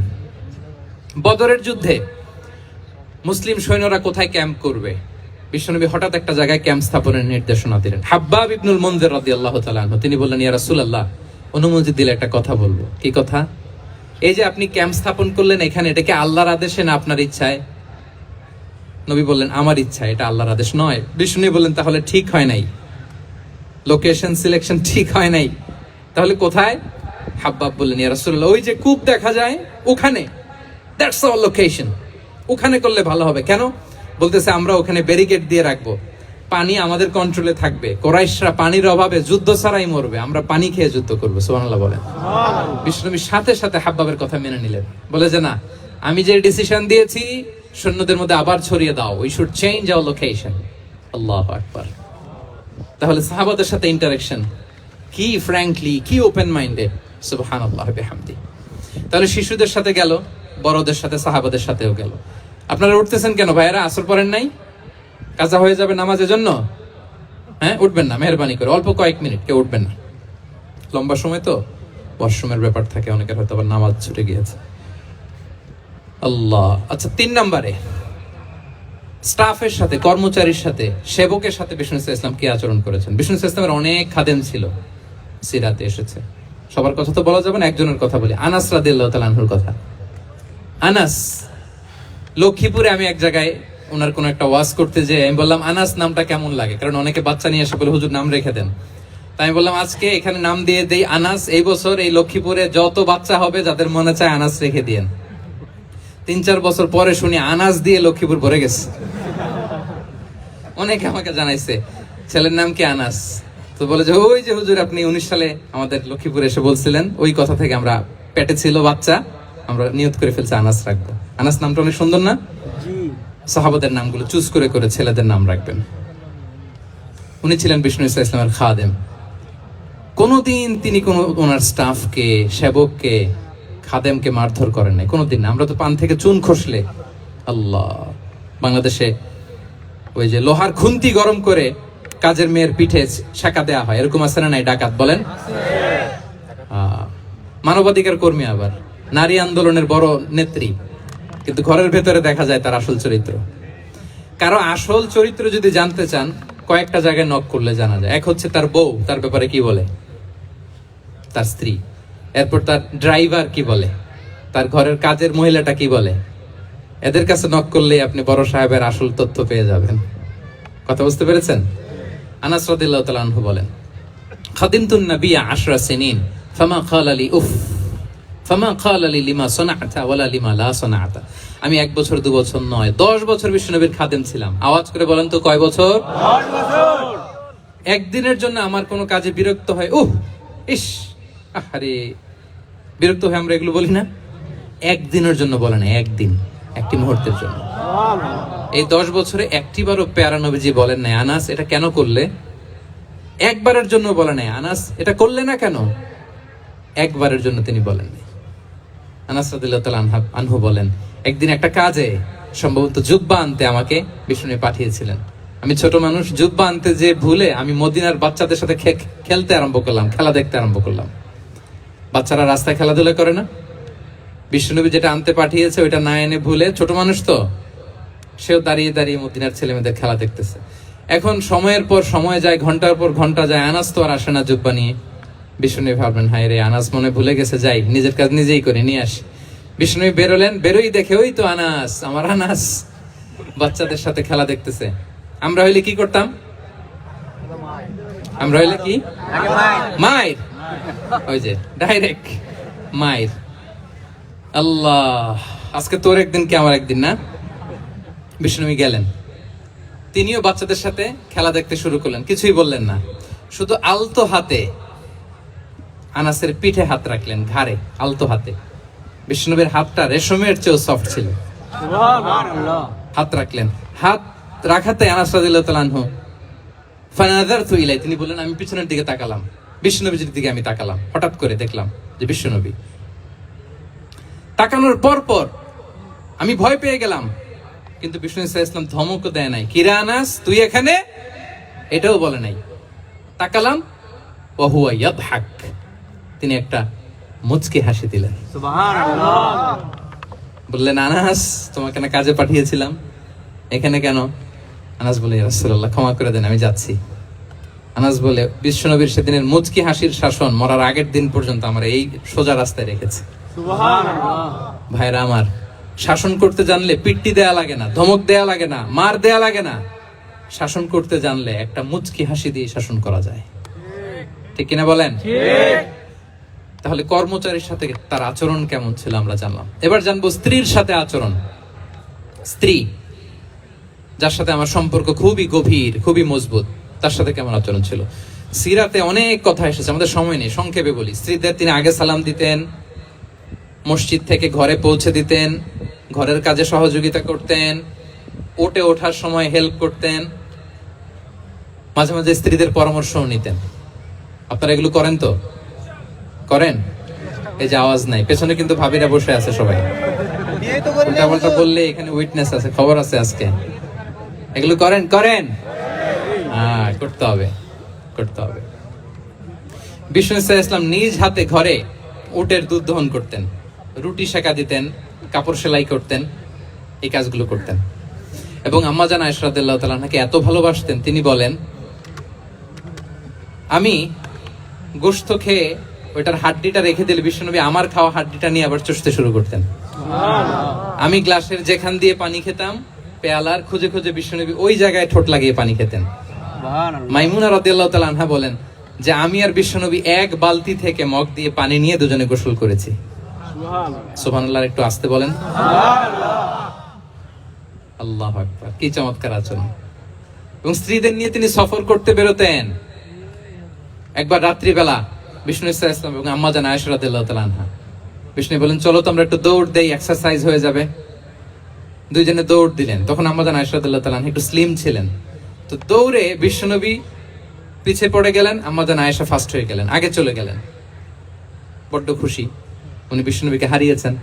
বদরের যুদ্ধে মুসলিম সৈন্যরা কোথায় ক্যাম্প করবে, বিশ্বনবী হঠাৎ একটা জায়গায় ক্যাম্প স্থাপনের নির্দেশনা দিলেন। হাব্বাব ইবনুল মুনজির রাদিয়াল্লাহু তাআলা আনহু তিনি বললেন, ইয়া রাসূলুল্লাহ, অনুমতি দিলে একটা কথা বলবো। কি কথা? এই যে আপনি ক্যাম্প স্থাপন করলেন এখানে, এটা কি আল্লাহর আদেশে না আপনার ইচ্ছায়? নবী বললেন, আমার ইচ্ছা, এটা আল্লাহর আদেশ নয়। বিষ্ণু বললেন, তাহলে ঠিক হয় নাই, লোকেশন সিলেকশন ঠিক হয় নাই, তাহলে কোথায়? হাব্বাব বললেন, ইয়া রাসূলুল্লাহ, ওই যে কূপ দেখা যায় ওখানে, দ্যাটস আওয়ার লোকেশন, ওখানে করলে ভালো হবে। কেন? বলতেছে, আমরা ওখানে ব্যারিকেড দিয়ে রাখবো, পানি আমাদের কন্ট্রোলে থাকবে, কুরাইশরা পানির অভাবে যুদ্ধ ছাড়াই মরবে, আমরা পানি খেয়ে যুদ্ধ করবো। সুবহানাল্লাহ বলেন। বিষ্ণুনবীর সাথে সাথে হাব্বাবের কথা মেনে নিলেন, বলে যে না, আমি যে ডিসিশন দিয়েছি সৈন্যদের মধ্যে আবার ছড়িয়ে দাও, we should change our location. আল্লাহু আকবার। তাহলে সাহাবাদের সাথে ইন্টারেকশন কি ফ্র্যাঙ্কলি, কি ওপেন মাইন্ডে, সুবহানাল্লাহ বিহামদি। তাহলে শিশুদের সাথে গেল, বড়দের সাথে, সাহাবাদের সাথেও গেল। আপনারা উঠতেছেন কেন ভাইয়েরা? আসর পড়েন নাই? কাজা হয়ে যাবে নামাজের জন্য? হ্যাঁ, উঠবেন না মেহরবানি করে, অল্প কয়েক মিনিট, কেউ উঠবেন না, লম্বা সময় তো, ওয়াশরুমের ব্যাপার থাকে অনেকের, হয়তো আবার নামাজ ছুটে গিয়েছে। আল্লাহ। আচ্ছা, 3 নম্বরে স্টাফের সাথে, কর্মচারীর সাথে, সেবকের সাথে বিষ্ণু ইসলাম কি আচরণ করেছেন? বিষ্ণু ইসলামের অনেক খাদেম ছিল, সিরাতে এসেছে। সবার কথা তো বলা যাবে না, একজনের কথা বলি, আনাস রাদিয়াল্লাহু তাআলা আনহুর কথা। আনাস, লক্ষ্মীপুরে আমি এক জায়গায় ওনার কোন একটা ওয়াজ করতে যে আমি বললাম, আনাস নামটা কেমন লাগে? কারণ অনেকে বাচ্চা নিয়ে এসে বলে, হুজুর নাম রেখে দেন। তাই আমি বললাম, আজকে এখানে নাম দিয়ে দেই আনাস। এই বছর এই লক্ষ্মীপুরে যত বাচ্চা হবে, যাদের মনে চায় আনাস রেখে দিয়েন। 3-4 বছর পরে শুনি আনাস দিয়ে লক্ষ্মীপুর ভরে গেছে। অনেকে আমাকে জানাইছে ছেলের নাম কি আনাস, তো বলে যে ওই যে হুজুর আপনি 19 সালে আমাদের লক্ষ্মীপুরে এসে বলছিলেন, ওই কথা থেকে আমরা, পেটে ছিল বাচ্চা, আমরা নিয়ত করে ফেলছি আনাস রাখবো। আনাস নামটা অনেক সুন্দর না? সাহাবাদের নামগুলো চুজ করে করে ছেলেদের নাম রাখবেন। উনি ছিলেন বিষ্ণু ইসলামের খাদেম। কোনদিন তিনি কোন ওনার স্টাফকে, সেবককে, খাদেমকে মারধর করেন নাই, কোনদিন না। আমরা তো পান থেকে চুন খসলে, আল্লাহ, বাংলাদেশে ওই যে লোহার খুন্তি গরম করে কাজের মেয়ের পিঠে ছেঁকা দেওয়া হয়, এরকম আছে না নাই? ডাকাত বলেন, মানবাধিকার কর্মী, আবার নারী আন্দোলনের বড় নেত্রী, কিন্তু ঘরের ভেতরে দেখা যায় তার আসল চরিত্র। কারো আসল চরিত্র যদি জানতে চান, কয়েকটা জায়গায় নক করলে জানা যায়। এক হচ্ছে তার বউ, তার ব্যাপারে কি বলে, তার স্ত্রী। এরপর তার ড্রাইভার কি বলে, তার ঘরের কাজের মহিলাটা কি বলে। এদের কাছে নক করলে আপনি বড় সাহেবের আসল তথ্য পেয়ে যাবেন। কথা বুঝতে পেরেছেন? আনাস রাদিয়াল্লাহু তাআলা আনহু বলেন, খাদিমতুন নবিয়্যা 10 সিনিন ফামা ক্বালা লি উফ ফামা ক্বালা লি লিমা সানা'তা ওয়ালা লিমা লা সানা'তা। আমি 1 বছর 2 বছর নয়, 10 বছর বিশ্বনবীর খাদেম ছিলাম। আওয়াজ করে বলেন তো, কয় বছর? 10 বছর। একদিনের জন্য আমার কোনো কাজে বিরক্ত হয়, ইস, আরে, বিরক্ত হয়ে আমরা এগুলো বলি না? একদিনের জন্য বলে না, একদিন, একটি মুহূর্তের জন্য। এই 10 বছরে একটিবারও প্যারা নবীজি বলেন নাই, আনাস এটা কেন করলে? একবারের জন্য বলে নাই, আনাস এটা করলে না কেন? একবারের জন্য তিনি বলেন নাই। আনাস রাদিয়াল্লাহু তাআলা আনহু বলেন, একদিন একটা কাজে, সম্ভবত জুব্বা আনতে আমাকে বিষ্ণু পাঠিয়েছিলেন। আমি ছোট মানুষ, জুব্বা আনতে যে ভুলে আমি মদিনার বাচ্চাদের সাথে খেলতে আরম্ভ করলাম, খেলা দেখতে আরম্ভ করলাম। বাচ্চারা রাস্তায় খেলাধুলা করে না? বিশ্বনবী যেটা আনতে পাঠিয়েছে ওইটা না এনে ভুলে, ছোট মানুষ তো, সেও দাঁড়িয়ে দাঁড়িয়ে মদিনার ছেলে মেয়েদের খেলা দেখতেছে। এখন সময়ের পর সময় যায়, ঘন্টার পর ঘন্টা যায়, আনাস তো আর আসে না জুব্বা নিয়ে। বিষ্ণুনবী ভাবলেন, হায় রে, আনাস মনে ভুলে গেছে, যাই নিজের কাজ নিজেই করে নিয়ে আসি। বিষ্ণুনবী বেরোলেন, বেরোই দেখে ওই তো আনাস, আমার আনাস বাচ্চাদের সাথে খেলা দেখতেছে। আমরা হইলে কি করতাম? আমরা হইলে কি? মায়ের, ওই যে ডাইরেক্ট মায়ের। আল্লাহ, আজকে তোর একদিন কি আমার একদিন না? বিষ্ণুনবী গেলেন, তিনিও বাচ্চাদের সাথে খেলা দেখতে শুরু করলেন, কিছুই বললেন না, শুধু আলতো হাতে আনাসের পিঠে হাত রাখলেন, ঘাড়ে আলতো হাতে। বিষ্ণুনবীর হাতটা রেশমের চেয়েও সফট ছিল। হাত রাখলেন, হাত রাখাতে আনাস রাদিয়াল্লাহু তাআলা আনহু ফানাযারতু ইলাই, তিনি বললেন, আমি পিছনের দিকে তাকালাম, বিষ্ণুনবীর দিকে আমি তাকালাম, হঠাৎ করে দেখলাম যে বিষ্ণুনবী। তাকানোর পর পর আমি ভয় পেয়ে গেলাম, কিন্তু বিষ্ণু ইসলাম ধমকও দেয় নাই, কিরে আনাস তুই এখানে? এটাও বলে নাই। তাকালাম ওয়া হুয়া ইয়াদহাক, তিনি একটা মুচকি হাসি দিলেন। সুবহানাল্লাহ। বললেন, আনাস তোমাকে না কাজে পাঠিয়েছিলাম, এখানে কেন? আনাস বলে, ইয়া রাসূলুল্লাহ ক্ষমা করে দেন, আমি যাচ্ছি। আনাস বলে, বিশ্বনবীর সেদিনের মুচকি হাসির শাসন মরার আগের দিন পর্যন্ত আমার এই সোজা রাস্তায় রেখেছে। সুবহানাল্লাহ। ভাইরা আমার, শাসন করতে জানলে পিট্টি দেয়া লাগে না, ধমক দেয়া লাগে না, মার দেয়া লাগে না। শাসন করতে জানলে একটা মুচকি হাসি দিয়ে শাসন করা যায়, ঠিক কিনা বলেন? তাহলে কর্মচারীর সাথে তার আচরণ কেমন ছিল আমরা জানলাম। এবার জানবো স্ত্রীর সাথে আচরণ। স্ত্রী যার সাথে আমার সম্পর্ক খুবই গভীর, খুবই মজবুত, তার সাথে কেমন আচরণ ছিল। সিরাতে অনেক কথা এসেছে, আমাদের সময় নেই, সংক্ষেপে বলি। স্ত্রীদের তিনি আগে সালাম দিতেন, মসজিদ থেকে ঘরে পৌঁছে দিতেন, ঘরের কাজে সহযোগিতা করতেন, ওঠে ওঠার সময় হেল্প করতেন, মাঝে মাঝে স্ত্রীদের পরামর্শও নিতেন। আপনারা এগুলো করেন তো? করেন? এই যে আওয়াজ নাই, পেছনে কিন্তু ভাবিরা বসে আছে সবাই। উল্টাপাল্টা বললে এখানে উইটনেস আছে, খবর আছে আজকে। এগুলো করেন? করেন? হ্যাঁ, করতে হবে, করতে হবে। বিষ্ণু ইসলাম নিজ হাতে ঘরে উটের দুধ দহন করতেন, রুটি সেকা দিতেন, কাপড় সেলাই করতেন, এই কাজগুলো করতেন। এবং আম্মা জান আয়েশা রাদিয়াল্লাহু তাআলা আনহাকে এত ভালোবাসতেন, তিনি বলেন, আমি গোশত খেয়ে ওইটার হাড্ডিটা রেখে দিলে বিশ্বনবী আমার খাওয়া হাড্ডিটা নিয়ে আবার চষতে শুরু করতেন। আমি গ্লাসের যেখান দিয়ে পানি খেতাম, পেয়ালার খুঁজে খুঁজে বিশ্বনবী ওই জায়গায় ঠোঁট লাগিয়ে পানি খেতেন। মাইমুনা রাদিয়াল্লাহু তাআলা আনহা বলেন যে আমি আর বিশ্বনবী এক বালতি থেকে মগ দিয়ে পানি নিয়ে দুজনে গোসল করেছি। সুবহানাল্লাহ। একটু আস্তে বলেন। আল্লাহু আকবার, কি চমৎকার আচরণ। এবং স্ত্রীদের নিয়ে তিনি সফর করতে বেরোতেন। একবার রাত্রিবেলা বিষ্ণু ইসলাম এবং আম্মা জান আয়েশা রাদিয়াল্লাহু তাআলা আনহা, বিষ্ণু বলেন, চলো তো আমরা একটু দৌড় দেই, এক্সারসাইজ হয়ে যাবে। দুইজনে দৌড় দিলেন। তখন আম্মা জান আয়েশা রাদিয়াল্লাহু তাআলা আনহা একটু স্লিম ছিলেন, তো দৌড়ে বিশ্বনবী পিছে পড়ে গেলেন, আম্মা জান আয়েশা ফার্স্ট হয়ে গেলেন, আগে চলে গেলেন। বড্ড খুশি, উনি বিশ্বনবীকে হারিয়েছেন।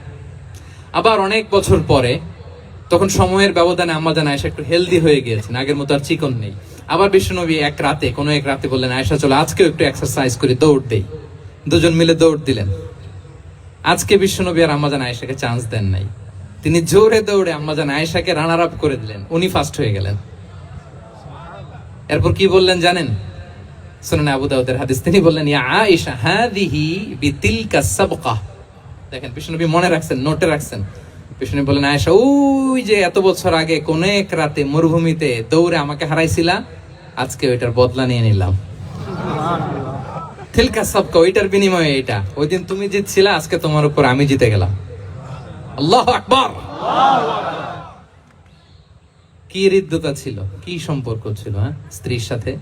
আবার অনেক বছর পরে, তখন সময়ের ব্যবধানে আম্মা জান আয়েশা একটু হেলদি হয়ে গিয়েছেন, আগের মতো আর চিকন নেই। আবার বিশ্বনবী এক রাতে বললেন, আয়েশা চলো আজকেও একটু এক্সারসাইজ করি, দৌড় দেই। দুজন মিলে দৌড় দিলেন। আজকে বিশ্বনবী আর আম্মা জান আয়েশাকে চান্স দেন নাই, তিনি জোরে দৌড়ে আম্মা জান আয়েশাকে রানার আপ করে দিলেন, উনি ফার্স্ট হয়ে গেলেন। এরপর কি বললেন জানেন? সুনান আবু দাউদের হাদিস, তিনি বললেন, ইয়া আয়েশা হাদিহি বিতিলকা সাবকা। দেখেন, বিশ্বনবী মনে রাখছেন, নোটে রাখছেন। বিষ্ণু বলেন, আয়েশা ওই যে এত বছর আগে কোন এক রাতে মরুভূমিতে দৌড়ে আমাকে হারাইছিলা, আজকে ওইটার বদলা নিয়ে নিলাম। তিলকা সাবকা, ওইটার বিনিময়ে এটা। ওই দিন তুমি জিতছিলা, আজকে তোমার উপর আমি জিতে গেলাম। আল্লাহু আকবার। কি হৃদ্যতা ছিল, কি সম্পর্ক ছিল স্ত্রীর সাথে।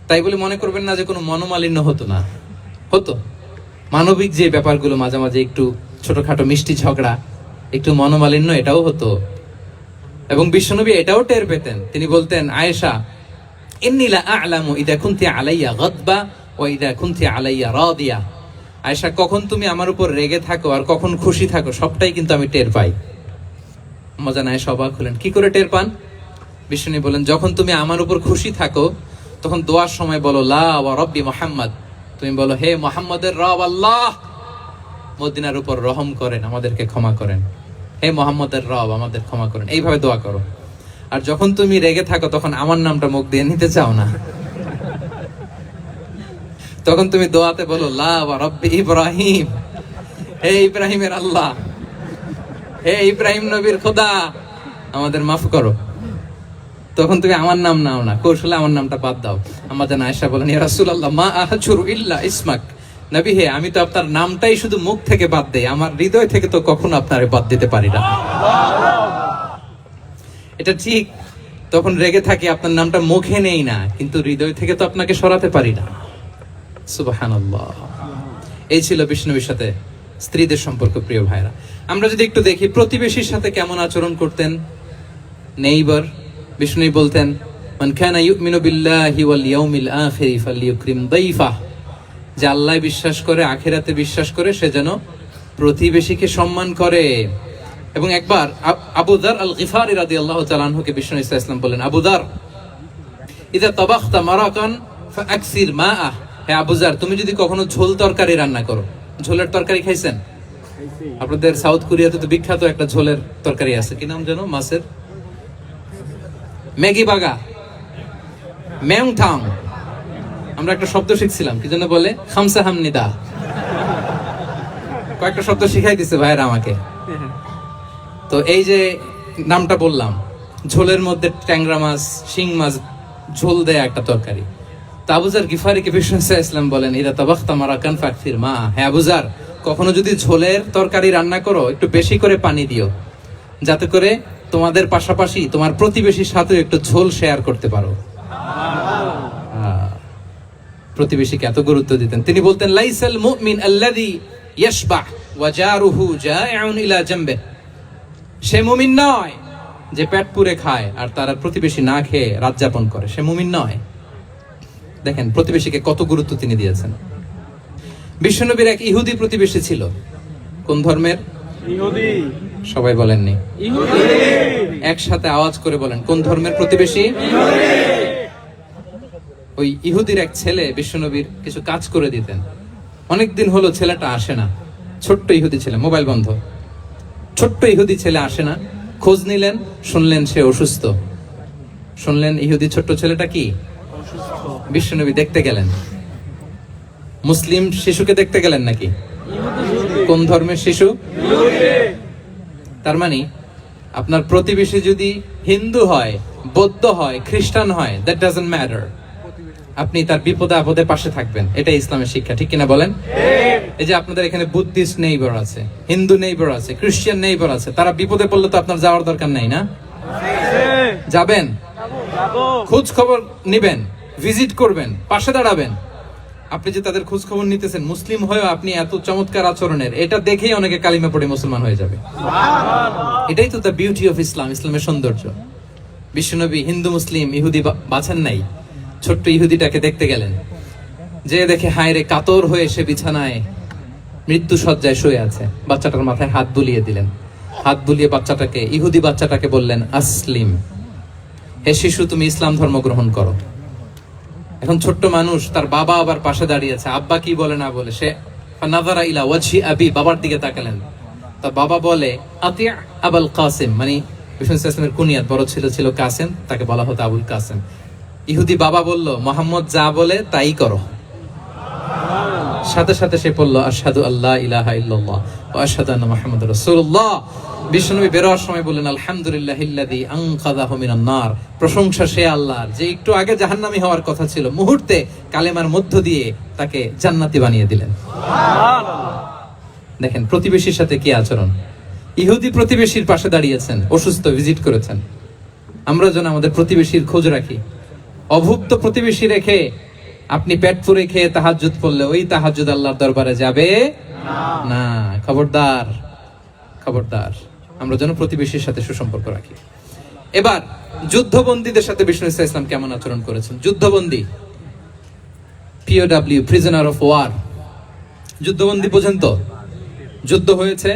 তাই বলে মনে করবেন না যে কোনো মনোমালিন্য হতো না, হতো। মানবিক যে ব্যাপারগুলো, মাঝে মাঝে একটু ছোটখাটো মিষ্টি ঝগড়া, একটু মনোমালিন্য, এটাও হতো। এবং বিশ্বনবী এটাও টের পেতেন। তিনি বলতেন, আয়েশা ইন্নী লা আ'লামু ইযা কুনতি আলাইয়া গাদবা ওয়া ইযা কুনতি আলাইয়া রাদিয়া। আয়েশা, কখন তুমি আমার উপর রেগে থাকো আর কখন খুশি থাকো, সবটাই কিন্তু আমি টের পাই। মজা নাই, অবাক হলেন, কি করে টের পান? বিশ্বনবী বলেন, যখন তুমি আমার উপর খুশি থাকো তখন দোয়ার সময় বলো লা ওয়া রাব্বি মুহাম্মদ, তুমি বলো, হে মুহাম্মদের রব আল্লাহ, মদিনার উপর রহম করেন, আমাদেরকে ক্ষমা করেন। হে মুহাম্মদের রব, আমাদের ক্ষমা করেন, এইভাবে দোয়া করো। আর যখন তুমি রেগে থাকো তখন আমার নামটা মুখ দিয়ে নিতে চাও না, তখন তুমি দোয়াতে বলো লা ওয়া রাব্বি ইব্রাহিম, হে ইব্রাহিমের আল্লাহ, হে ইব্রাহিম নবীর খোদা, আমাদের মাফ করো। তখন তুমি আমার নাম নাও না, কৌশলে আমার নামটা বাদ দাও। আম্মা জান আয়েশা বলেন, ইয়া রাসূলুল্লাহ মা আহজুরু ইল্লা ইসমাক, নবী হে, আমি তো আপনার নামটাই শুধু মুখ থেকে বাদ দেই, আমার হৃদয় থেকে তো কখনো আপনারে বাদ দিতে পারি না। এটা ঠিক, তখন রেগে থাকি, আপনার নামটা মুখে নেই না, কিন্তু হৃদয় থেকে তো আপনাকে সরাতে পারি না। সুবহানাল্লাহ। এই ছিল বিষ্ণুবীর সাথে স্ত্রীদের সম্পর্ক। প্রিয় ভাইরা, আমরা যদি একটু দেখি প্রতিবেশীর সাথে কেমন আচরণ করতেন। নেইবার, বিষ্ণু বলতেন, মান কানা ইউমিনু বিল্লাহি ওয়াল ইয়াউমিল আখির ফালইউকরিম দাইফা, যে আল্লাহ বিশ্বাস করে, আখিরাতে বিশ্বাস করে, সে যেন প্রতিবেশীকে সম্মান করে। এবং একবার আবু যার আল গিফারি রাদিয়াল্লাহু তাআলা আনহুকে বিষ্ণু ইসলাম বলেন, আবু যার, ইদা তাবাখতা মারাকান ফাআকসির মাআহ। হে আবু যার, তুমি যদি কখনো ঝোল তরকারি রান্না করো, ঝোলের তরকারি খাইছেন? আপনাদের সাউথ কোরিয়াতে তো বিখ্যাত একটা ঝোলের তরকারি আছে, কি নাম যেন, মাছের ম্যাগি বাগা, মেংথাং। আমরা একটা শব্দ শিখছিলাম, কি যেন বলে, খামসা হামনিদা। কয়েকটা শব্দ শিখাই দিছে ভাইরা আমাকে। তো এই যে নামটা বললাম, ঝোলের মধ্যে ট্যাংরা মাছ, শিং মাছ ঝোল দেয়া একটা তরকারি। তা আবু যার গিফারিকে বিষ্ণু ইসলাম বলেন, ইদা তাবাখতা মারাকান ফাকসির মা। হ্যাঁ আবু যার, কখনো যদি ঝোলের তরকারি রান্না করো, একটু বেশি করে পানি দিও, যাতে করে তোমাদের পাশাপাশি তোমার প্রতিবেশীর সাথে একটু ঝোল শেয়ার করতে পারো। প্রতিবেশীকে এত গুরুত্ব দিতেন। তিনি বলতেন, লাইসাল মুমিন আল্লাযী ইয়াশবাহ ওয়া জারুহু জাইউন ইলা জামবিহি। সে মুমিন নয় যে পেট পুরে খায় আর তার প্রতিবেশী না খেয়ে রাত যাপন করে, সে মুমিন নয়। দেখেন প্রতিবেশীকে কত গুরুত্ব তিনি দিয়েছেন। বিশ্বনবীর এক ইহুদি প্রতিবেশী ছিল। কোন ধর্মের? ইহুদি। সবাই বলেননি? ইহুদি। একসাথে আওয়াজ করে বলেন, কোন ধর্মের প্রতিবেশী? ইহুদি। ওই ইহুদির এক ছেলে বিশ্বনবীর কিছু কাজ করে দিতেন। অনেকদিন হলো ছেলেটা আসে না। ছোট্ট ইহুদি ছেলে, মোবাইল বন্ধ। ছোট্ট ইহুদি ছেলে আসে না। খোঁজ নিলেন, শুনলেন সে অসুস্থ। শুনলেন ইহুদি ছোট্ট ছেলেটা কি অসুস্থ। বিশ্বনবী দেখতে গেলেন। মুসলিম শিশুকে দেখতে গেলেন নাকি? কোন ধর্মের শিশু? তার মানে আপনার প্রতিবেশী যদি হিন্দু হয়, বৌদ্ধ হয়, খ্রিস্টান হয়, দ্যাট ডাজন্ট ম্যাটার। আপনি তার বিপদে আপদে পাশে থাকবেন, এটাই ইসলামের শিক্ষা, ঠিক কিনা বলেন? এই যে আপনাদের এখানে বুদ্ধিস্ট নেইবার আছে, হিন্দু নেইবার আছে, খ্রিস্টান নেইবার আছে, তারা বিপদে পড়লে তো আপনার যাওয়ার দরকার নাই না? যাবেন, খোঁজ খবর নিবেন, ভিজিট করবেন, পাশে দাঁড়াবেন। আপনি যে তাদের খোঁজ খবর নিতেছেন, মুসলিম হয়েও আপনি এত চমৎকার আচরণের, এটা দেখেই অনেকে কালিমা পড়ে মুসলমান হয়ে যাবে। এটাই তো দ্য বিউটি অফ ইসলাম, ইসলামের সৌন্দর্য। বিশ্বনবী হিন্দু মুসলিম ইহুদি বাছেন নাই, ছোট্ট ইহুদিটাকে দেখতে গেলেন। যে দেখে হায়রে, কাতর হয়ে সে বিছানায় মৃত্যু শয্যায় শুয়ে আছে। বাচ্চাটার মাথায় হাত বুলিয়ে দিলেন। হাত বুলিয়ে বাচ্চাটাকে, ইহুদি বাচ্চাটাকে বললেন, আসলিম, হে শিশু, তুমি ইসলাম ধর্ম গ্রহণ করো। এখন ছোট্ট মানুষ, তার বাবা আবার পাশে দাঁড়িয়েছে, আব্বা কি বলে না বলে, সে নাযারা ইলা ওয়াজহি আবি, বাবার দিকে তাকালেন। তা বাবা বলে, আতিয়া আবুল কাসিম, মানে বিষ্ণু ইসলামের কুনিয়াত, বড় ছিল ছিল কাসিম, তাকে বলা হতো আবুল কাসিম। ইহুদি বাবা বলল, মোহাম্মদ যা বলে তাই করো। সাথে সাথে সে বলল, আশহাদু আল্লা ইলাহা ইল্লাল্লাহ ওয়া আশহাদু আন্না মুহাম্মাদুর রাসূলুল্লাহ। বিশ্বনবী বেরোয়ার সময় বললেন, আলহামদুলিল্লাহিল্লাযী আনকাযাহু মিনান নার। প্রশংসা সে আল্লাহর, যে একটু আগে জাহান্নামী হওয়ার কথা ছিল, মুহূর্তে কালেমার মধ্য দিয়ে তাকে জান্নাতি বানিয়ে দিলেন। দেখেন প্রতিবেশীর সাথে কি আচরণ। ইহুদি প্রতিবেশীর পাশে দাঁড়িয়েছেন, অসুস্থ, ভিজিট করেছেন। আমরা যেন আমাদের প্রতিবেশীর খোঁজ রাখি। অভুক্ত প্রতিবেশী রেখে আপনি পেট পুরে খেয়ে তাহাজ্জুদ পড়লে ওই তাহাজ্জুদ আল্লাহর দরবারে যাবে না। খবরদার, খবরদার, আমরা যেন প্রতিবেশীর সাথে সুসম্পর্ক রাখি। এবার যুদ্ধবন্দীদের সাথে বিষ্ণু ইসলাম কেমন আচরণ করেছেন। যুদ্ধবন্দী, POW, প্রিজনার অফ ওয়ার। যুদ্ধবন্দী পর্যন্ত যুদ্ধ হয়েছে,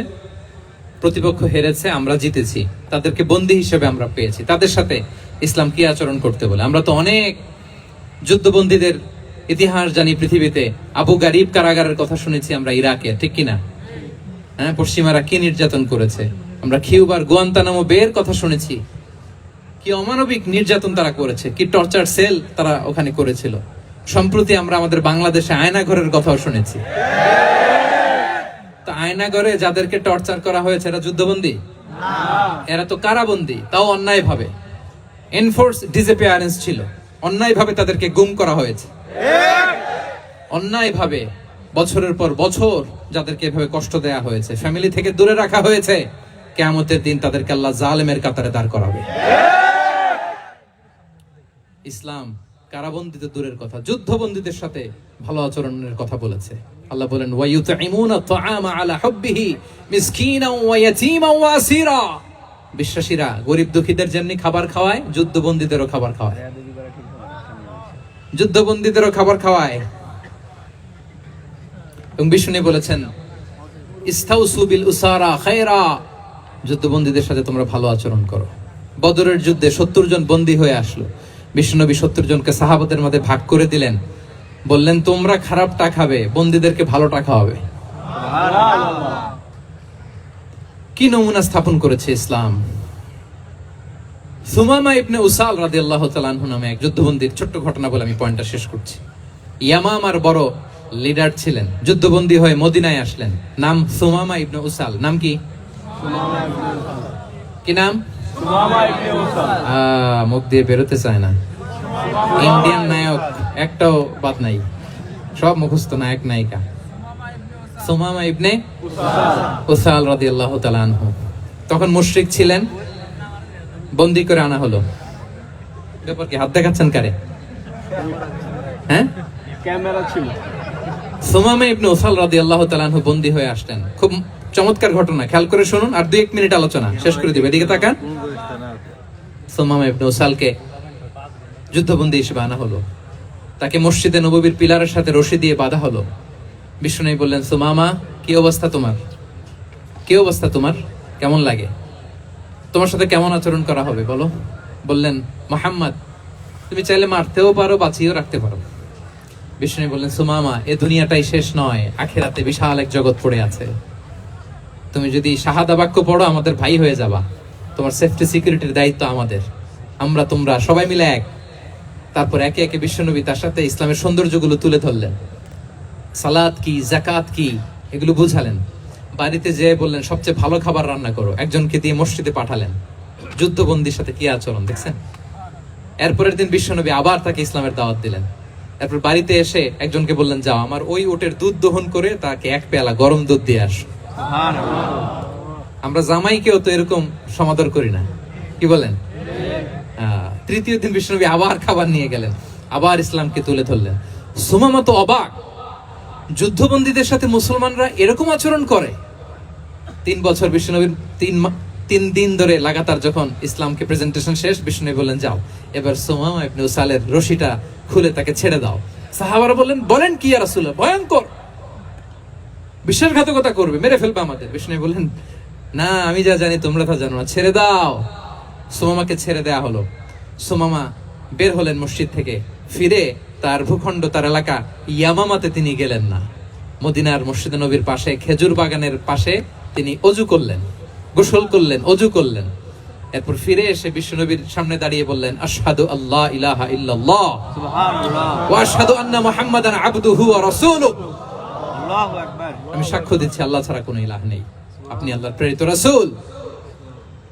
প্রতিপক্ষ হেরেছে, আমরা জিতেছি, তাদেরকে বন্দী হিসেবে আমরা পেয়েছি। তাদের সাথে ইসলাম কি আচরণ করতে বলে। আমরা তো অনেক যুদ্ধবন্দীদের ইতিহাস জানি পৃথিবীতে। আবু গারিব কারাগারের কথা শুনেছি আমরা ইরাকে, ঠিক কিনা? হ্যাঁ, পশ্চিমারা কি নির্যাতন করেছে। আমরা কিউবার গুয়ান্তানামো বের কথা শুনেছি, কি অমানবিক নির্যাতন তারা করেছে, কি টর্চার সেল তারা ওখানে করেছিল। সম্প্রতি আমরা আমাদের বাংলাদেশে আয়নাঘরের কথাও শুনেছি। তো আয়নাঘরে যাদেরকে টর্চার করা হয়েছে এরা যুদ্ধবন্দী? এরা তো কারাবন্দী, তাও অন্যায় ভাবে। এনফোর্স ডিসঅ্যাপিয়ারেন্স ছিল, অন্যায় ভাবে তাদেরকে গুম করা হয়েছে। অন্যায় ভাবে বছরের পর বছর যাদেরকে এভাবে কষ্ট দেয়া হয়েছে, ফ্যামিলি থেকে দূরে রাখা হয়েছে, কিয়ামতের দিন তাদেরকে আল্লাহ জালেমের কাতারে দাঁড় করাবে। ইসলাম কারাবন্দীতে দূরের কথা, যুদ্ধবন্দীদের সাথে ভালো আচরণের কথা বলেছে। আল্লাহ বলেন, ওয়া ইউতঈমুনা আত-তাআমা আলা হুব্বিহি মিসকিনাও ওয়া ইয়াতীমান ওয়া আসীরা। বিশ্বাসীরা গরিব দুঃখীদের যেমনি খাবার খাওয়ায়, যুদ্ধবন্দীদেরও খাবার খাওয়ায়। যুদ্ধবন্দীদেরও খাবার খাওয়ায়। এবং বিষ্ণু বলেছেন, ইস্তাউসু বিল উসারা খায়রা, যুদ্ধবন্দীদের সাথে তোমরা ভালো আচরণ করো। বদরের যুদ্ধে 70 জন বন্দী হয়ে আসলো। বিশ্বনবী 70 জনকে সাহাবাদের মধ্যে ভাগ করে দিলেন, বললেন তোমরা খারাপটা খাবে, বন্দীদেরকে ভালোটা খাওয়াবে। কি নমুনা স্থাপন করেছে ইসলাম। সুমামা ইবনে উসাল রাদিয়াল্লাহু তাআলা আনহু নামে এক যুদ্ধবন্দীর ছোট্ট ঘটনা বলে আমি পয়েন্টটা শেষ করছি। ইয়ামামার বড় লিডার ছিলেন, যুদ্ধবন্দী হয়ে মদিনায় আসলেন, নাম সুমামা ইবনে উসাল। নাম কি? কি নাম? মুখ দিয়ে বেরোতে চায় না। ইন্ডিয়ান নায়ক একটাও বাদ নাই, সব মুখস্থ নায়ক নায়িকা। সুমামা ইবনে উসাল রাদিয়াল্লাহু তাআলা আনহু তখন মুশরিক ছিলেন, বন্দী করে আনা হলো। ব্যাপার কি? হাত দেখাচ্ছেন কারে? হ্যাঁ, ক্যামেরা ছিল। সুমামা ইবনে উসাল রাদিয়াল্লাহু তাআলা আনহু বন্দী হয়ে আসলেন। খুব চমৎকার ঘটনা, খেয়াল করে শুনুন, আর 2-1 মিনিট আলোচনা শেষ করে দিবে। এদিকে তাকান। সুমামা ইবনে উসালকে যুদ্ধবন্দী হিসেবে আনা হলো, তাকে মসজিদে নববীর পিলারের সাথে রশি দিয়ে বাঁধা হলো। বিশ্বনবী বললেন, সুমামা কি অবস্থা তোমার? কি অবস্থা তোমার? কেমন লাগে? তোমার সাথে কেমন আচরণ করা হবে বলো? বললেন, মুহাম্মদ তুমি চাইলে মারতেও পারো, বাঁচিয়েও রাখতে পারো। বিষ্ণু বললেন, সুমামা এ দুনিয়াটাই শেষ নয়, আখিরাতে বিশাল এক জগৎ পড়ে আছে। তুমি যদি শাহাদা বাক্য পড়ো আমাদের ভাই হয়ে যাবা, তোমার সেফটি সিকিউরিটির দায়িত্ব আমাদের, আমরা তোমরা সবাই মিলে এক। তারপর একে একে বিশ্বনবী তার সাথে ইসলামের সৌন্দর্যগুলো তুলে ধরলেন, সালাত কি, যাকাত কি, এগুলো বুঝালেন। বাড়িতে যেয়ে বললেন সবচেয়ে ভালো খাবার রান্না করো, একজনকে দিয়ে মসজিদে পাঠালেন। যুদ্ধবন্দীর সাথে কি আচরণ দেখছেন। এরপরের দিন বিশ্বনবী আবার তাকে ইসলামের দাওয়াত দিলেন। এরপর বাড়িতে এসে একজনকে বললেন, যাও আমার ওই উটের দুধ দহন করে তাকে 1 পেয়ালা গরম দুধ দিয়ে আসো। আমরা জামাইকেও তো এরকম সমাদর করি না, কি বলেন? তৃতীয় দিন বিশ্বনবী আবার খাবার নিয়ে গেলেন, আবার ইসলামকে তুলে ধরলেন। সুমামা তো অবাক, যুদ্ধবন্দীদের সাথে মুসলমানরা এরকম আচরণ করে। 3 বছর বিশ্বনবীর 3 দিন ধরে লাগাতার যখন ইসলামকে প্রেজেন্টেশন শেষ, বিশ্বনবী বললেন, যাও এবার সুমামা ইবনে উসালের রশিটা খুলে তাকে ছেড়ে দাও। সাহাবারা বলেন কি ইয়া রাসূলুল্লাহ, ভয়ঙ্কর, বিশ্বাসঘাতকতা করবে, মেরে ফেলবে আমাদের। বিশ্বনবী বললেন, না আমি যা জানি তোমরা তা জানো না, ছেড়ে দাও। সুমামাকে ছেড়ে দেয়া হলো। সুমামা বের হলেন মসজিদ থেকে, ফিরে তার ভূখণ্ড, তার এলাকা ইয়ামামাতে তিনি গেলেন না। মদিনার মসজিদে নবীর পাশে খেজুর বাগানের পাশে তিনি অজু করলেন, গোসল করলেন, অজু করলেন। এরপর ফিরে এসে বিশ্বনবীর সামনে দাঁড়িয়ে বললেন, আশহাদু আল্লা ইলাহা ইল্লাল্লাহ ওয়া আশহাদু আন্না মুহাম্মাদান আবদুহু ওয়া রাসূলুহু। আল্লাহু আকবার। আমি সাক্ষ্য দিচ্ছি আল্লাহ ছাড়া কোনো ইলাহ নেই, আপনি আল্লাহর প্রেরিত রাসূল।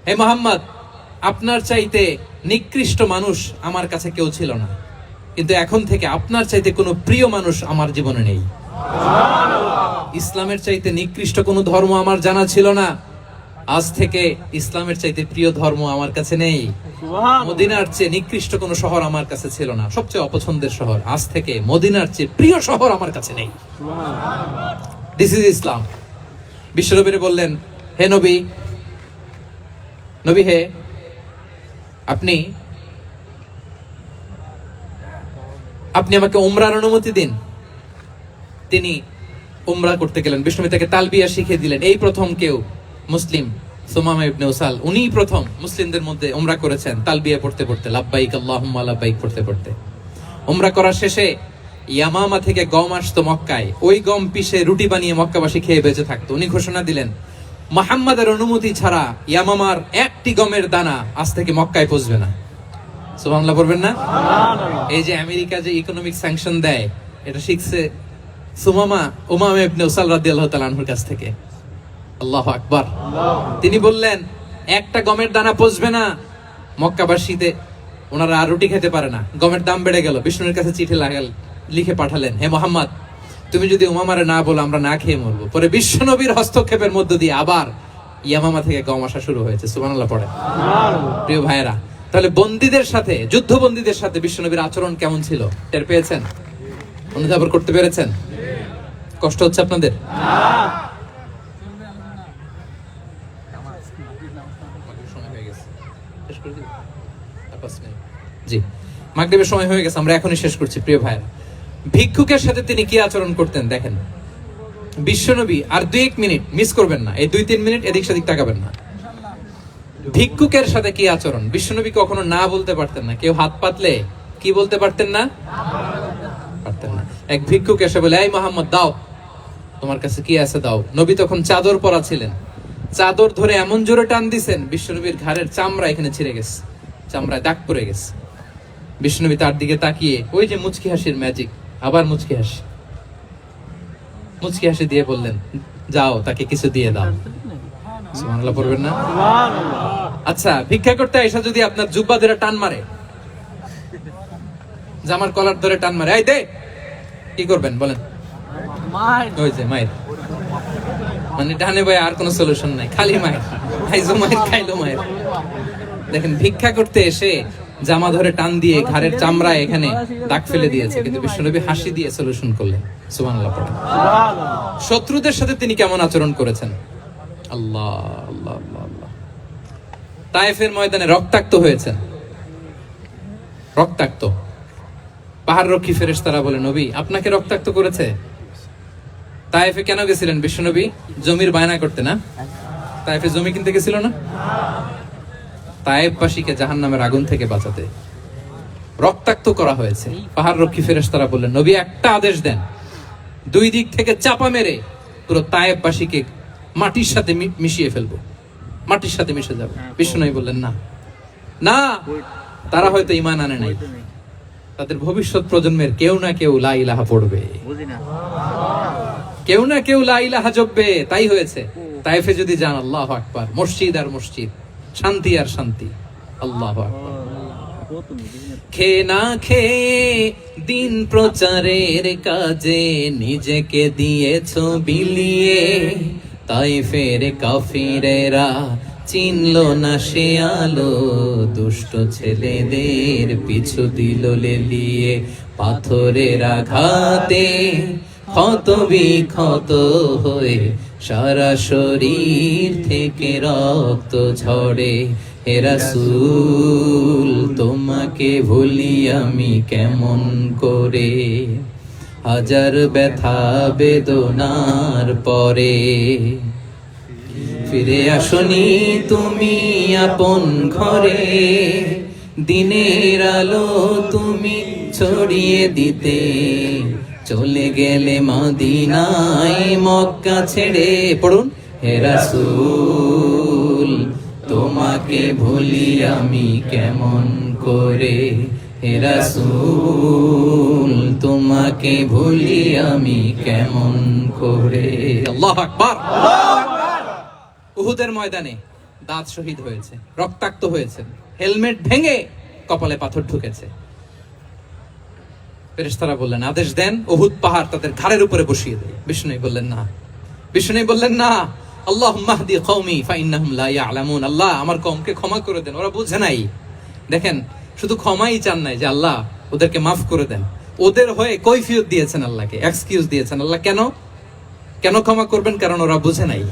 হে মুহাম্মদ, আপনার চাইতে নিকৃষ্ট মানুষ আমার কাছে কেউ ছিল না, কিন্তু এখন থেকে আপনার চাইতে কোনো প্রিয় মানুষ আমার জীবনে নেই। ইসলামের চাইতে নিকৃষ্ট কোনো ধর্ম আমার জানা ছিল না, আজ থেকে ইসলামের চাইতে প্রিয় ধর্ম আমার কাছে নেই। মদিনার চেয়ে নিকৃষ্ট কোনো শহর আমার কাছে ছিল না, সবচেয়ে অপছন্দের শহর, আজ থেকে মদিনার চেয়ে প্রিয় শহর আমার কাছে নেই। দিস ইজ ইসলাম। বিশ্বনবী বললেন, হে নবী, নবী হে, আপনি আমাকে উমরার অনুমতি দিন। তিনি উমরা করতে গেলেন। বিশ্বনবী তাকে তালবিয়া শিখিয়ে দিলেন। এই প্রথম কেউ মুসলিম, সুমামা ইবনে উসাল, উনিই প্রথম মুসলিমদের মধ্যে উমরা করেছেন তালবিয়া পড়তে পড়তে, লাব্বাইক আল্লাহুম্মা লাব্বাইক পড়তে পড়তে। উমরা করার শেষে ইয়ামামা থেকে গম আসতো মক্কায়, ওই গম পিষে রুটি বানিয়ে মক্কাবাসী খেয়ে বেঁচে থাকতো। উনি ঘোষণা দিলেন, মুহাম্মাদের অনুমতি ছাড়া ইয়ামামার একটি গমের দানা আজ থেকে মক্কায় পৌঁছবে না। সুবহানাল্লাহ পড়বেন না? এই যে আমেরিকা যে ইকোনমিক স্যাংশন দেয়, এটা শিখছে সুমামা উমামা ইবনে উসাল রাদিয়াল্লাহু তাআলা আনহুর কাছ থেকে। আল্লাহু আকবার। তিনি বললেন, একটা গমের দানা পৌঁছবে না মক্কাবাসীতে, ওনারা আর রুটি খেতে পারে না। গমের দাম বেড়ে গেল। বিষ্ণুর কাছে চিঠি লিখে পাঠালেন, হে মুহাম্মদ, তুমি যদি উমামারে না বলো আমরা না খেয়ে মরবো। পরে বিশ্বনবীর হস্তক্ষেপের মধ্য দিয়ে আবার ইয়ামামা থেকে গম আসা শুরু হয়েছে। সুবহানাল্লাহ পড়ে। প্রিয় ভাইয়েরা, তাহলে বন্দীদের সাথে, যুদ্ধবন্দীদের সাথে বিশ্বনবীর আচরণ কেমন ছিল টের পেয়েছেন? অনুধাবন করতে পেরেছেন? কষ্ট হচ্ছে আপনাদের? জি, মাগরিবের সময় হয়ে গেছে, আমরা এখনই শেষ করছি। প্রিয় ভাইয়েরা, ভিক্ষুকের সাথে তিনি কি আচরণ করতেন দেখেন। বিশ্বনবী আর 2-1 মিনিট মিস করবেন না, এই 2-3 মিনিট এদিক সেদিক তাকাবেন না। ভিক্ষুকের সাথে কি আচরণ? বিশ্বনবী কখনো না বলতে পারতেন না। কেউ হাত পাতলে কি বলতে পারতেন না? পারতেন না। এক ভিক্ষুক এসে বলে, এই মোহাম্মদ দাও, তোমার কাছে কি আছে দাও। নবী তখন চাদর পরা ছিলেন। চাদর ধরে এমন জোরে টান দিছেন, বিশ্বনবীর ঘাড়ের চামড়া এখানে ছিঁড়ে গেছে, চামড়ায় দাগ পড়ে গেছে। বিশ্বনবী তার দিকে তাকিয়ে, ওই যে মুচকি হাসির ম্যাজিক, আবার মুচকি হাসি দিয়ে বললেন, যাও তাকে কিছু দিয়ে দাও। সুবহানাল্লাহ পড়বেন না? আচ্ছা, ভিক্ষা করতে এসে যদি আপনার জুব্বা ধরে টান মারে, জামার কলার ধরে টান মারে, এই দে, কি করবেন বলেন? ওই যে মায়ের, মানে ডানে ভাই আর কোনো সলিউশন নাই, খালি মায়ের, খাইজো মায়ের, খাইলো মায়ের। দেখেন, ভিক্ষা করতে এসে জামা ধরে টান দিয়ে ঘাড়ের চামড়ায় এখানে দাগ ফেলে দিয়েছে, কিন্তু বিশ্বনবী হাসি দিয়ে সলিউশন করলেন। সুবহানাল্লাহ পড়েন। শত্রুদের সাথে তিনি কেমন আচরণ করেছেন? আল্লাহ আল্লাহ আল্লাহ আল্লাহ। তায়েফের ময়দানে রক্তাক্ত হয়েছেন, রক্তাক্ত। পাহাড় রক্ষী ফেরেশতারা বলে, নবী আপনাকে রক্তাক্ত করেছে? তায়েফে কেন গেছিলেন বিশ্বনবী? জমির বায়না করতে না? তায়েফে জমি কিনতে গেছিল না? তায়েফবাসীকে জাহান্নামের আগুন থেকে বাঁচাতে রক্তাক্ত করা হয়েছে। পাহাড় রক্ষী ফেরেশতারা বললেন, নবী একটা আদেশ দেন, দুই দিক থেকে চাপা মেরে পুরো তায়েফবাসীকে মাটির সাথে মিশিয়ে ফেলবো, মাটির সাথে মিশে যাবে। বিশ্বনবী বললেন, না না, তারা হয়তো ঈমান আনে নাই, তাদের ভবিষ্যৎ প্রজন্মের কেউ না কেউ লা ইলাহা পড়বে, কেউ না কেউ লা ইলাহা জপবে। তাই হয়েছে। তায়েফে যদি যান, আল্লাহু আকবার, মসজিদ আর মসজিদ, শান্তি আর শান্তি। আল্লাহু আকবার। খেয়ে না খেয়ে দিন প্রচারের কাজে নিজেকে দিয়েছো বিলিয়ে, তায়েফের কাফিরেরা চিনলো না সে আলো, দুষ্ট ছেলেদের পিছু দিল লেলিয়ে। পাথরের আঘাতে ক্ষত বিক্ষত হয়ে সারা শরীর থেকে রক্ত ঝরে। হে রাসূল তোমাকে ভুলি আমি কেমন করে, হাজার ব্যথা বেদনার পরে। ফিরে আসনি তুমি আপন ঘরে, দিনের আলো তুমি ছড়িয়ে দিতে, চলে গেলে মদিনায় মক্কা ছেড়ে। পড়ুন, হে রাসূল তোমাকে ভুলি আমি কেমন করে, হে রাসূল তোমাকে ভুলি আমি কেমন করে। আল্লাহু আকবার। উহুদের ময়দানে দাঁত শহীদ হয়েছে, রক্তাক্ত হয়েছে, হেলমেট ভেঙে কপালে পাথর ঢুকেছে। ফেরেশতারা বললেন, আদেশ দেন উহুদ পাহাড় তাদের ঘাড়ের উপরে বসিয়ে দেয়। বিষ্ণু বললেন না, বিষ্ণু বললেন না। আল্লাহুম্মা হদি কওমি ফাইন্নাহুম লা ইয়ালামুন। আল্লাহ আমার কওমকে ক্ষমা করে দেন, ওরা বুঝে নাই। দেখেন, শুধু ক্ষমাই চান নাই যে আল্লাহ ওদেরকে মাফ করে দেন, ওদের হয়ে কৈফিয়ত দিয়েছেন আল্লাহকে, এক্সকিউজ দিয়েছেন। আল্লাহ কেন কেন ক্ষমা করবেন? কারণ ওরা বুঝে নাই।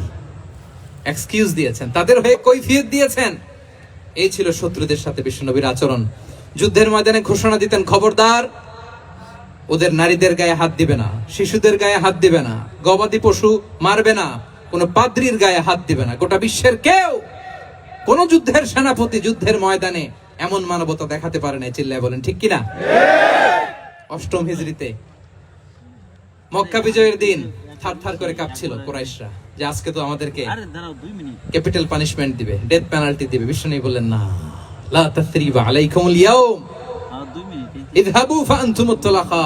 এক্সকিউজ দিয়েছেন, তাদের হয়ে কৈফিয়ত দিয়েছেন। এই ছিল শত্রুদের সাথে বিশ্বনবীর আচরণ। যুদ্ধের ময়দানে ঘোষণা দিতেন, খবরদার ওদের নারীদের গায়ে হাত দিবে না, শিশুদের গায়ে হাত দিবে না, গবাদি পশু মারবে না, কোন পাদ্রীর গায়ে হাত দিবে না। গোটা বিশ্বের কেউ, কোন যুদ্ধের সেনাপতি যুদ্ধের ময়দানে এমন মানবতা দেখাতে পারে না। চিল্লায় বলেন ঠিক কিনা? অষ্টম হিজরিতে মক্কা বিজয়ের দিন থার থার করে কাঁপছিল কুরাইশরা যে আজকে তো আমাদেরকে ক্যাপিটাল পানিশমেন্ট দিবে, ডেথ পেনাল্টি দিবে। বিষ্ণু বললেন, না, লা তাসরিবা আলাইকুমুল ইয়াউম ইযহাবু ফাআনতুমুত তুলাকা।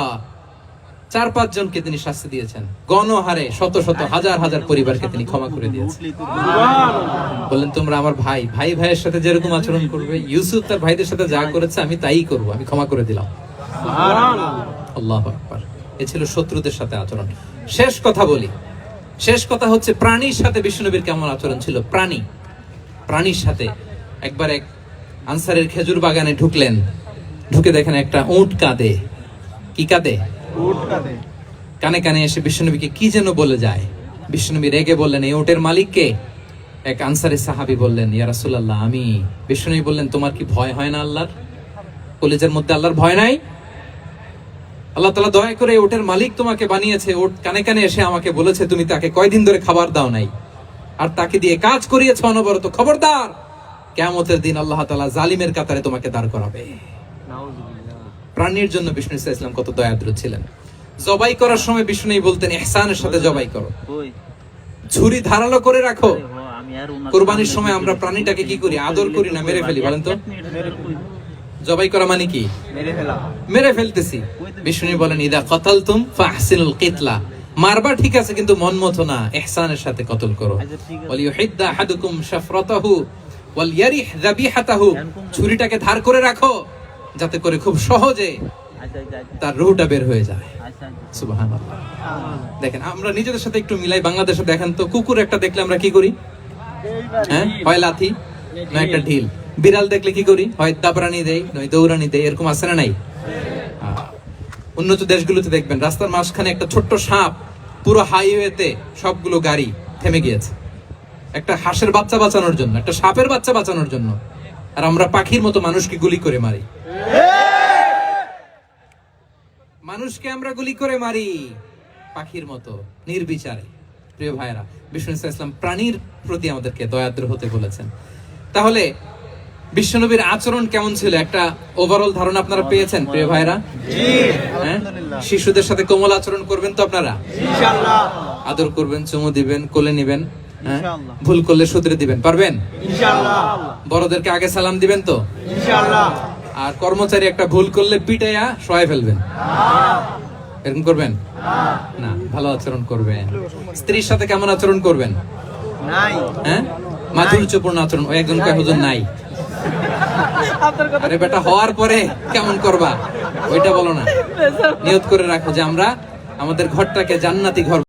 4-5 জনকে তিনি শাস্তি দিয়েছেন, গণহারে শত শত হাজার হাজার পরিবারকে তিনি ক্ষমা করে দিয়েছেন। বললেন, তোমরা আমার ভাই, ভাই ভাইয়ের সাথে যেরকম আচরণ করবে, ইউসুফ তার ভাইদের সাথে যা করেছে আমি তাই করব, আমি ক্ষমা করে দিলাম। আল্লাহু আকবার। এ ছিল শত্রুদের সাথে আচরণ। শেষ কথা বলি, শেষ কথা হচ্ছে প্রাণীর সাথে বিশ্বনবীর কেমন আচরণ ছিল। প্রাণীর সাথে একবার এক আনসারের খেজুর বাগানে ঢুকলেন, ঢুকে দেখেন একটা উট কাঁদে। কি কাঁদে? উট কাঁদে। কানে কানে এসে বিশ্বনবীকে কি যেন বলে যায়। বিশ্বনবী রেগে বললেন, এই উটের মালিক কে? এক আনসারী সাহাবী বললেন, ইয়া রাসূলুল্লাহ আমি। বিশ্বনবী বললেন, তোমার কি ভয় হয় না আল্লাহর? কলিজার মধ্যে আল্লাহর ভয় নাই? আল্লাহ তাআলা দয়া করে উটের মালিক তোমাকে বানিয়েছে, উট কানে কানে এসে আমাকে বলেছে তুমি তাকে কয়দিন ধরে খাবার দাও নাই, আর তাকে দিয়ে কাজ করিয়েছ অনবরত। খবরদার কিয়ামতের দিন আল্লাহ তাআলা জালিমের কাতারে তোমাকে দাঁড় করাবে। নাউজুবিল্লাহ। প্রাণীর জন্য বিষ্ণু ইসলাম কত দয়াদ্র ছিলেন। জবাই করার সময় বিষ্ণু বলতেন ইহসানের সাথে জবাই করো, ছুরি ধারালো করে রাখো। কুরবানির সময় আমরা প্রাণীটাকে কি করি? আদর করি না মেরে ফেলি? বলেন তো, জবাই করা মানে কি? মেরে ফেলা। মেরে ফেলতেছি। বিষ্ণু বলেন ইদা কাতালতুম ফাহসিনুল কিতলা, মারবা ঠিক আছে কিন্তু মন মতো না, ইহসানের সাথে কতল করো। ওয়ালিউহিদ্দা আহাদুকুম শাফরাতাহু ওয়ালইয়ারিহ যাবিহাতাহু, ছুরিটাকে ধার করে রাখো যাতে করে খুব সহজে তার রূহটা বের হয়ে যায়। সুবহানাল্লাহ। দেখেন আমরা নিজেদের সাথে একটু মিলাই। বাংলাদেশে দেখেন তো, কুকুর একটা দেখলে আমরা কি করি? হ্যাঁ, হয় লাথি না একটা ঢিল। বিড়াল দেখলে কি করি? হয় দাবরানি দেই নয় দৌড়ানি দেই। এরকম আছে না নাই? উন্নত দেশগুলোতে দেখবেন রাস্তার মাঝখানে একটা ছোট্ট সাপ, পুরো হাইওয়েতে সবগুলো গাড়ি থেমে গিয়েছে একটা হাঁসের বাচ্চা বাঁচানোর জন্য, একটা সাপের বাচ্চা বাঁচানোর জন্য। আর আমরা পাখির মতো মানুষকে গুলি করে মারি। মানুষকে আমরা গুলি করে মারি পাখির মতো নির্বিচারে। প্রিয় ভাইরা, বিষ্ণু ইসলাম প্রাণীর প্রতি আমাদেরকে দয়াদ্র হতে বলেছেন। তাহলে বিশ্বনবীর আচরণ কেমন ছিল একটা ওভারঅল ধারণা আপনারা পেয়েছেন প্রিয় ভাইরা? হ্যাঁ, শিশুদের সাথে কোমল আচরণ করবেন তো আপনারা? ইনশাআল্লাহ। আদর করবেন, চুমু দিবেন, কোলে নিবেন, ভুল করলে শুধরে দিবেন, পারবেন? ইনশাআল্লাহ। বড়দেরকে আগে সালাম দিবেন তো? ইনশাআল্লাহ। আর কর্মচারী একটা ভুল করলে পিটাইয়া শোয়াই ফেলবেন, এরকম করবেন না? ভালো আচরণ করবেন। স্ত্রীর সাথে কেমন আচরণ করবেন? নাই। হ্যাঁ, মাধুর্যপূর্ণ আচরণ। ওই একজন কয় হুজুর নাই। আরে বেটা, হওয়ার পরে কেমন করবা ওইটা বলো না। নিয়ত করে রাখো যে আমরা আমাদের ঘরটাকে জান্নাতি ঘর